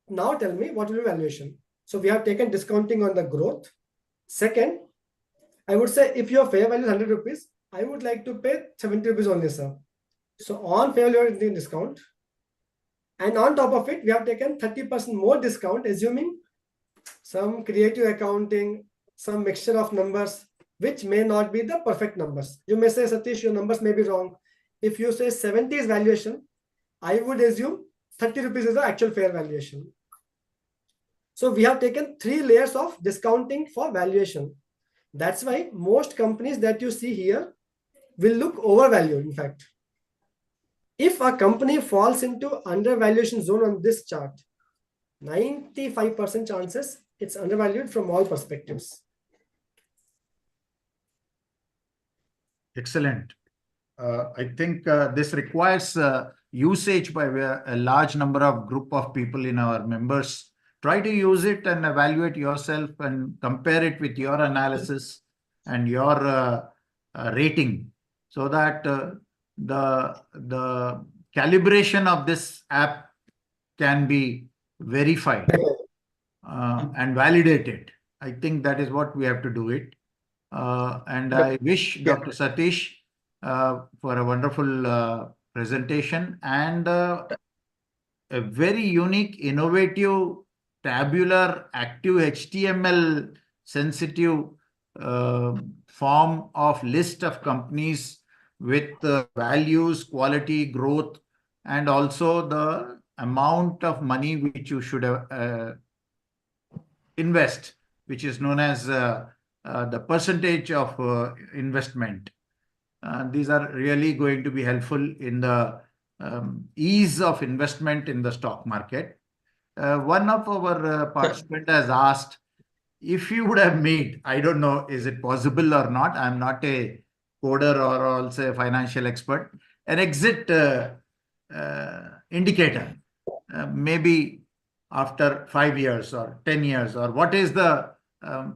Now tell me, what will be valuation? So we have taken discounting on the growth. Second, I would say if your fair value is 100 rupees, I would like to pay 70 rupees only, sir. So on fair value discount. And on top of it, we have taken 30% more discount, assuming some creative accounting, some mixture of numbers, which may not be the perfect numbers. You may say, Satish, your numbers may be wrong. If you say 70 is valuation, I would assume 30 rupees is the actual fair valuation. So we have taken 3 layers of discounting for valuation. That's why most companies that you see here will look overvalued. In fact, if a company falls into undervaluation zone on this chart, 95% chances it's undervalued from all perspectives. Excellent. I think this requires usage by a large number of group of people in our members. Try to use it and evaluate yourself and compare it with your analysis and your rating, so that the calibration of this app can be verified and validated. I think that is what we have to do it. And I wish Dr. Satish for a wonderful presentation and a very unique, innovative, tabular, active HTML sensitive form of list of companies with values, quality, growth, and also the amount of money which you should invest, which is known as the percentage of investment. These are really going to be helpful in the ease of investment in the stock market. One of our participants has asked if you would have made, I don't know, is it possible or not? I'm not a coder or also a financial expert, an exit indicator, maybe after 5 years or 10 years, or what is the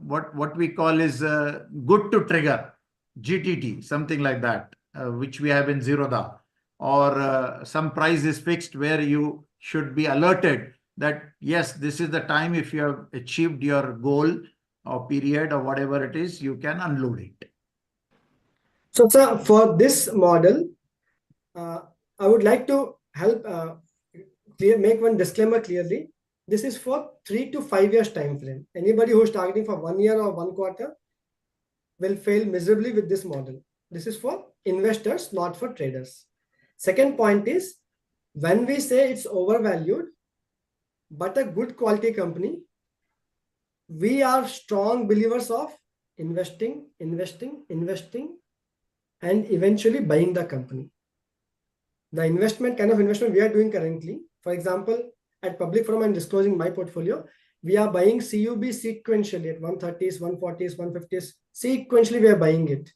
what we call is good to trigger, GTT, something like that, which we have in Zerodha, or some price is fixed where you should be alerted that yes, this is the time, if you have achieved your goal or period or whatever it is, you can unload it. So sir, for this model, I would like to help make one disclaimer clearly. This is for 3 to 5 years time frame. Anybody who is targeting for 1 year or 1 quarter will fail miserably with this model. This is for investors, not for traders. Second point is, when we say it's overvalued, but a good quality company, we are strong believers of investing, and eventually buying the company. The investment, kind of investment we are doing currently, for example, at public forum and disclosing my portfolio, we are buying CUB sequentially at 130s, 140s, 150s. Sequentially, we are buying it.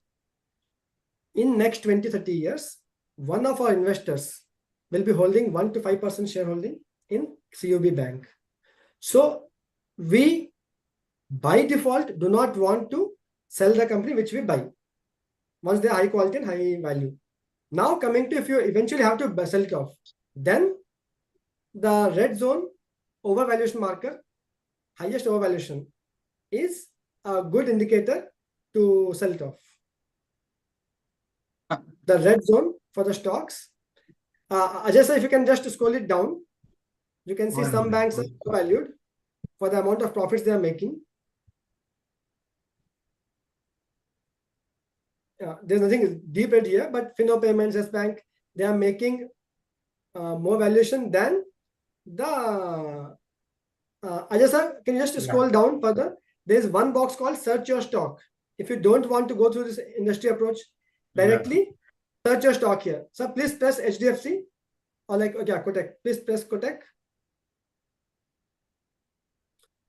In next 20-30 years, one of our investors will be holding 1 to 5% shareholding in CUB Bank. So we, by default, do not want to sell the company which we buy once they are high quality and high value. Now coming to, if you eventually have to sell it off, then the red zone overvaluation marker, highest overvaluation, is a good indicator to sell it off. The red zone for the stocks, Ajay sir, if you can just scroll it down, you can see some banks are overvalued for the amount of profits they are making. There's nothing deep red here, but Fino Payments, Yes Bank, they are making more valuation than the Ajay sir, can you just scroll down further? There's one box called search your stock. If you don't want to go through this industry approach directly, search your stock here. So please press HDFC or like, okay, Kotak. Please press Kotak.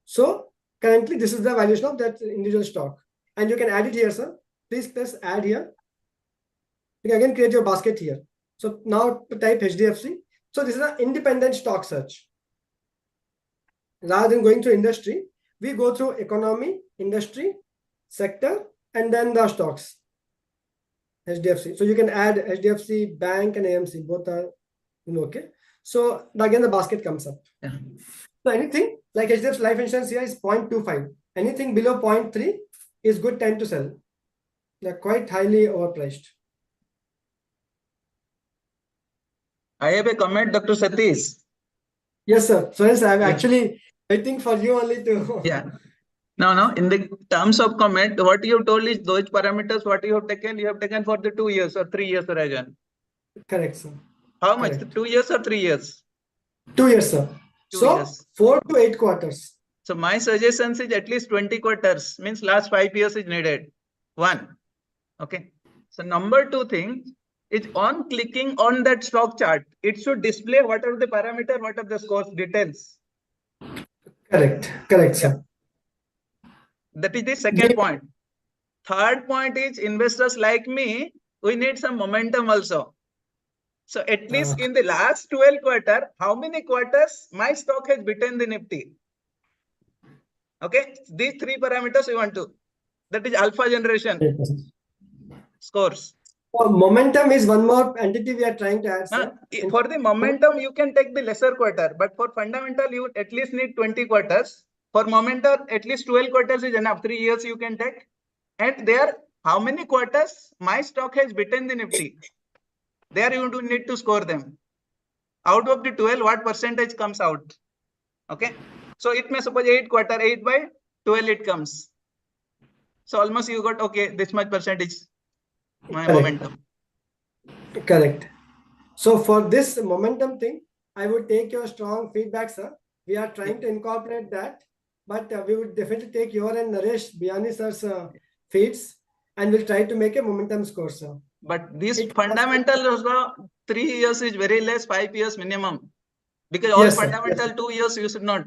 So currently this is the valuation of that individual stock. And you can add it here, sir. Please press add here. You can again create your basket here. So now type HDFC. So this is an independent stock search. Rather than going through industry, we go through economy, industry, sector, and then the stocks. HDFC. So you can add HDFC, bank, and AMC. Both are, okay. So again, the basket comes up. Yeah. So anything like HDFC life insurance here is 0.25. Anything below 0.3 is good time to sell. They're quite highly overpriced. I have a comment, Dr. Satish. Yes, sir. So yes, I'm actually waiting for you only to. Yeah. No. In the terms of comment, what you told is those parameters, what you have taken for the 2 years or 3 years horizon. Correct, sir. How much? Correct. 2 years or 3 years? 2 years, sir. 2 so years. 4 to 8 quarters. So my suggestion is at least 20 quarters, means last 5 years is needed. One. Okay. So number two thing is on clicking on that stock chart, it should display what are the parameter, what are the scores details. Correct, sir. That is the second point. Third point is investors like me, we need some momentum also. So at least in the last 12 quarter, how many quarters my stock has beaten the Nifty? Okay, these three parameters we want to. That is alpha generation 100%. scores. Momentum is one more entity we are trying to add, sir. For the momentum, you can take the lesser quarter, but for fundamental, you at least need 20 quarters. For momentum, at least 12 quarters is enough. 3 years you can take. And there, how many quarters my stock has beaten the Nifty? There you do need to score them. Out of the 12, what percentage comes out? Okay. So it may suppose 8 quarter, 8 by 12 it comes. So almost you got, okay, this much percentage, my momentum. Correct. So for this momentum thing, I would take your strong feedback, sir. We are trying to incorporate that, but we would definitely take your and Naresh Biyani sir's feeds, and we'll try to make a momentum score, sir. But this fundamental also 3 years is very less, 5 years minimum. Because all fundamental 2 years you should not.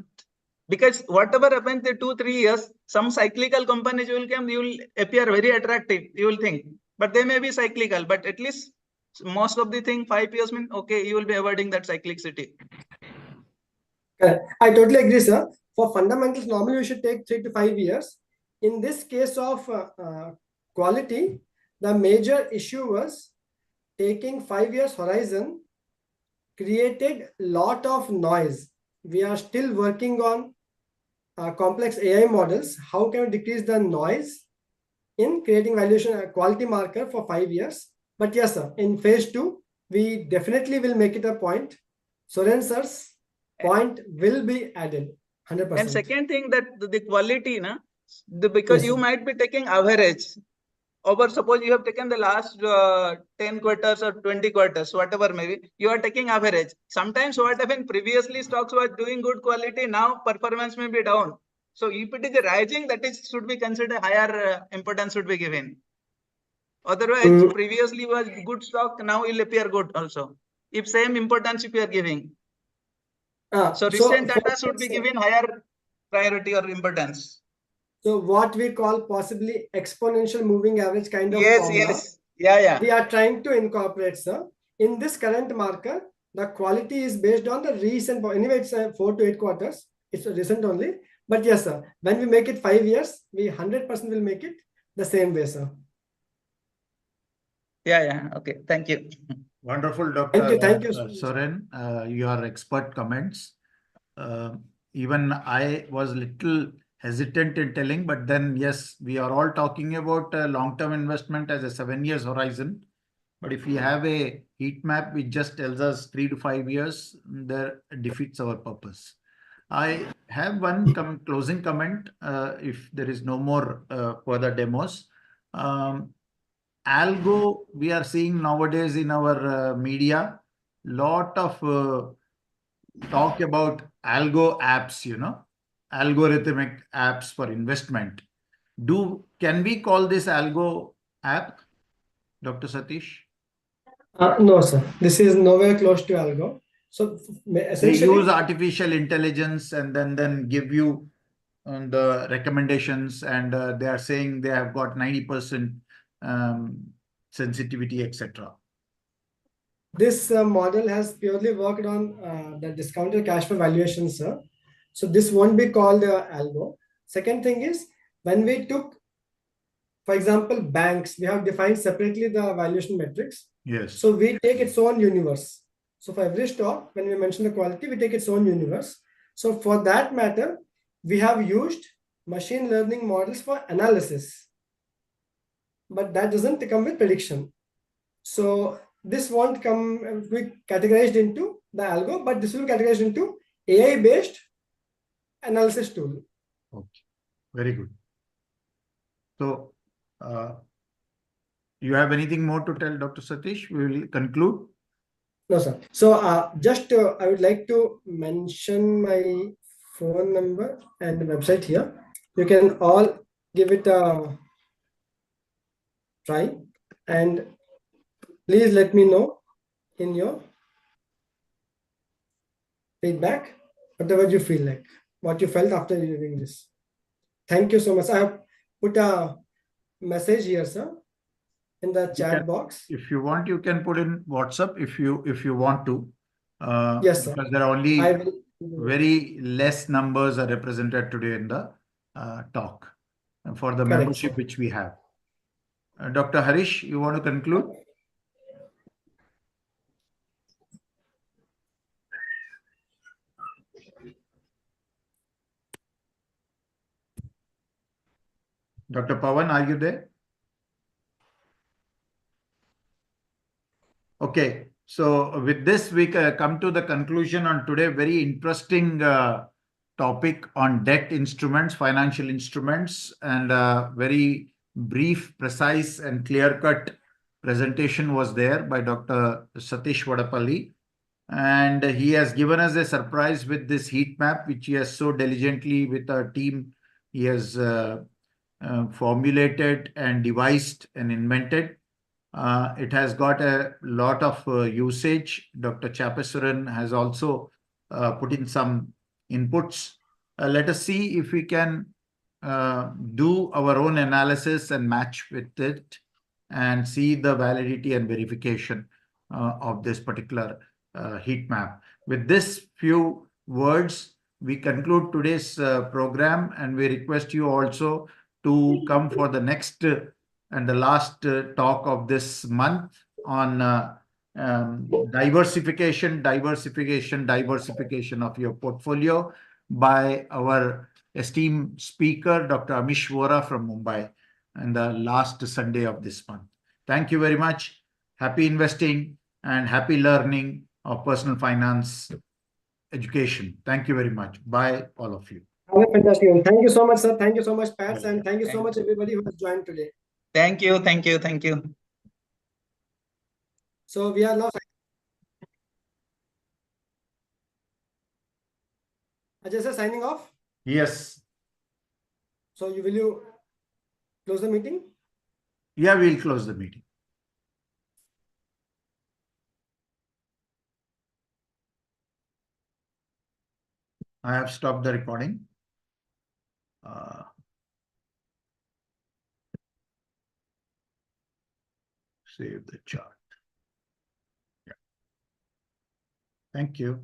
Because whatever happens in 2-3 years, some cyclical companies will come, you will appear very attractive, you will think. But they may be cyclical, but at least most of the thing 5 years mean, okay, you will be avoiding that cyclicity. I totally agree, sir. For fundamentals, normally we should take 3 to 5 years. In this case of quality, the major issue was taking 5 years horizon created lot of noise. We are still working on complex AI models. How can we decrease the noise in creating valuation quality marker for 5 years? But yes, sir, in phase 2, we definitely will make it a point. Soren sir's point will be added 100%. And second thing, that the quality, because you might be taking average. Over suppose you have taken the last 10 quarters or 20 quarters, whatever maybe, you are taking average. Sometimes what happened, previously stocks were doing good quality, now performance may be down. So if it is rising, that is should be considered higher importance should be given. Otherwise, previously was good stock, now it will appear good also. If same importance if you are giving. So recent data should be given higher priority or importance. So what we call possibly exponential moving average kind of formula. Yes. Yeah. We are trying to incorporate, sir. In this current marker, the quality is based on the recent, anyway, it's 4 to 8 quarters. It's recent only. But yes, sir, when we make it 5 years, we 100% will make it the same way, sir. Yeah. Okay. Thank you. Wonderful, Dr. Thank you, Soren. Your expert comments. Even I was little hesitant in telling, but then yes, we are all talking about long-term investment as a 7 years horizon. But if we have a heat map which just tells us 3 to 5 years, that defeats our purpose. I have one closing comment. If there is no more further demos, algo we are seeing nowadays in our media, lot of talk about algo apps, algorithmic apps for investment. Can we call this algo app, Dr. Satish? No, sir. This is nowhere close to algo. So they use artificial intelligence and then give you the recommendations, and they are saying they have got 90% sensitivity, etc. This model has purely worked on the discounted cash flow valuation, sir. So this won't be called algo. Second thing is, when we took, for example, banks, we have defined separately the valuation metrics. Yes. So we take its own universe. So for every stock, when we mention the quality, we take its own universe. So for that matter, we have used machine learning models for analysis. But that doesn't come with prediction. So this won't come be categorized into the algo, but this will be categorized into AI-based analysis tool. Okay, very good. So, you have anything more to tell, Dr. Satish? We will conclude. No, sir. So just I would like to mention my phone number and website here. You can all give it a try, and please let me know in your feedback whatever you feel like, what you felt after reading this. Thank you so much. I have put a message here, sir, in the chat box. If you want, you can put in WhatsApp if you want to. Yes, sir. Because there are only I will. very less numbers are represented today in the talk for the Correct, membership sir. which we have. Dr. Harish, you want to conclude? Dr. Pawan, are you there? Okay, so with this, we come to the conclusion on today. Very interesting topic on debt instruments, financial instruments, and very brief, precise, and clear-cut presentation was there by Dr. Satish Vadapalli. And he has given us a surprise with this heat map, which he has so diligently with our team, he has formulated and devised and invented. It has got a lot of usage. Dr. Chapasuran has also put in some inputs. Let us see if we can do our own analysis and match with it and see the validity and verification of this particular heat map. With this few words, we conclude today's program, and we request you also to come for the next and the last talk of this month on diversification of your portfolio by our esteemed speaker, Dr. Amish Vora from Mumbai, and the last Sunday of this month. Thank you very much. Happy investing and happy learning of personal finance education. Thank you very much. Bye, all of you. Have a fantastic one. Thank you so much, sir. Thank you so much, Pats, and thank you so much, everybody who has joined today. Thank you, thank you, thank you. So we are now. Ajay sir, signing off. Yes. So will you close the meeting? Yeah, we'll close the meeting. I have stopped the recording. Save the chart. Yeah. Thank you.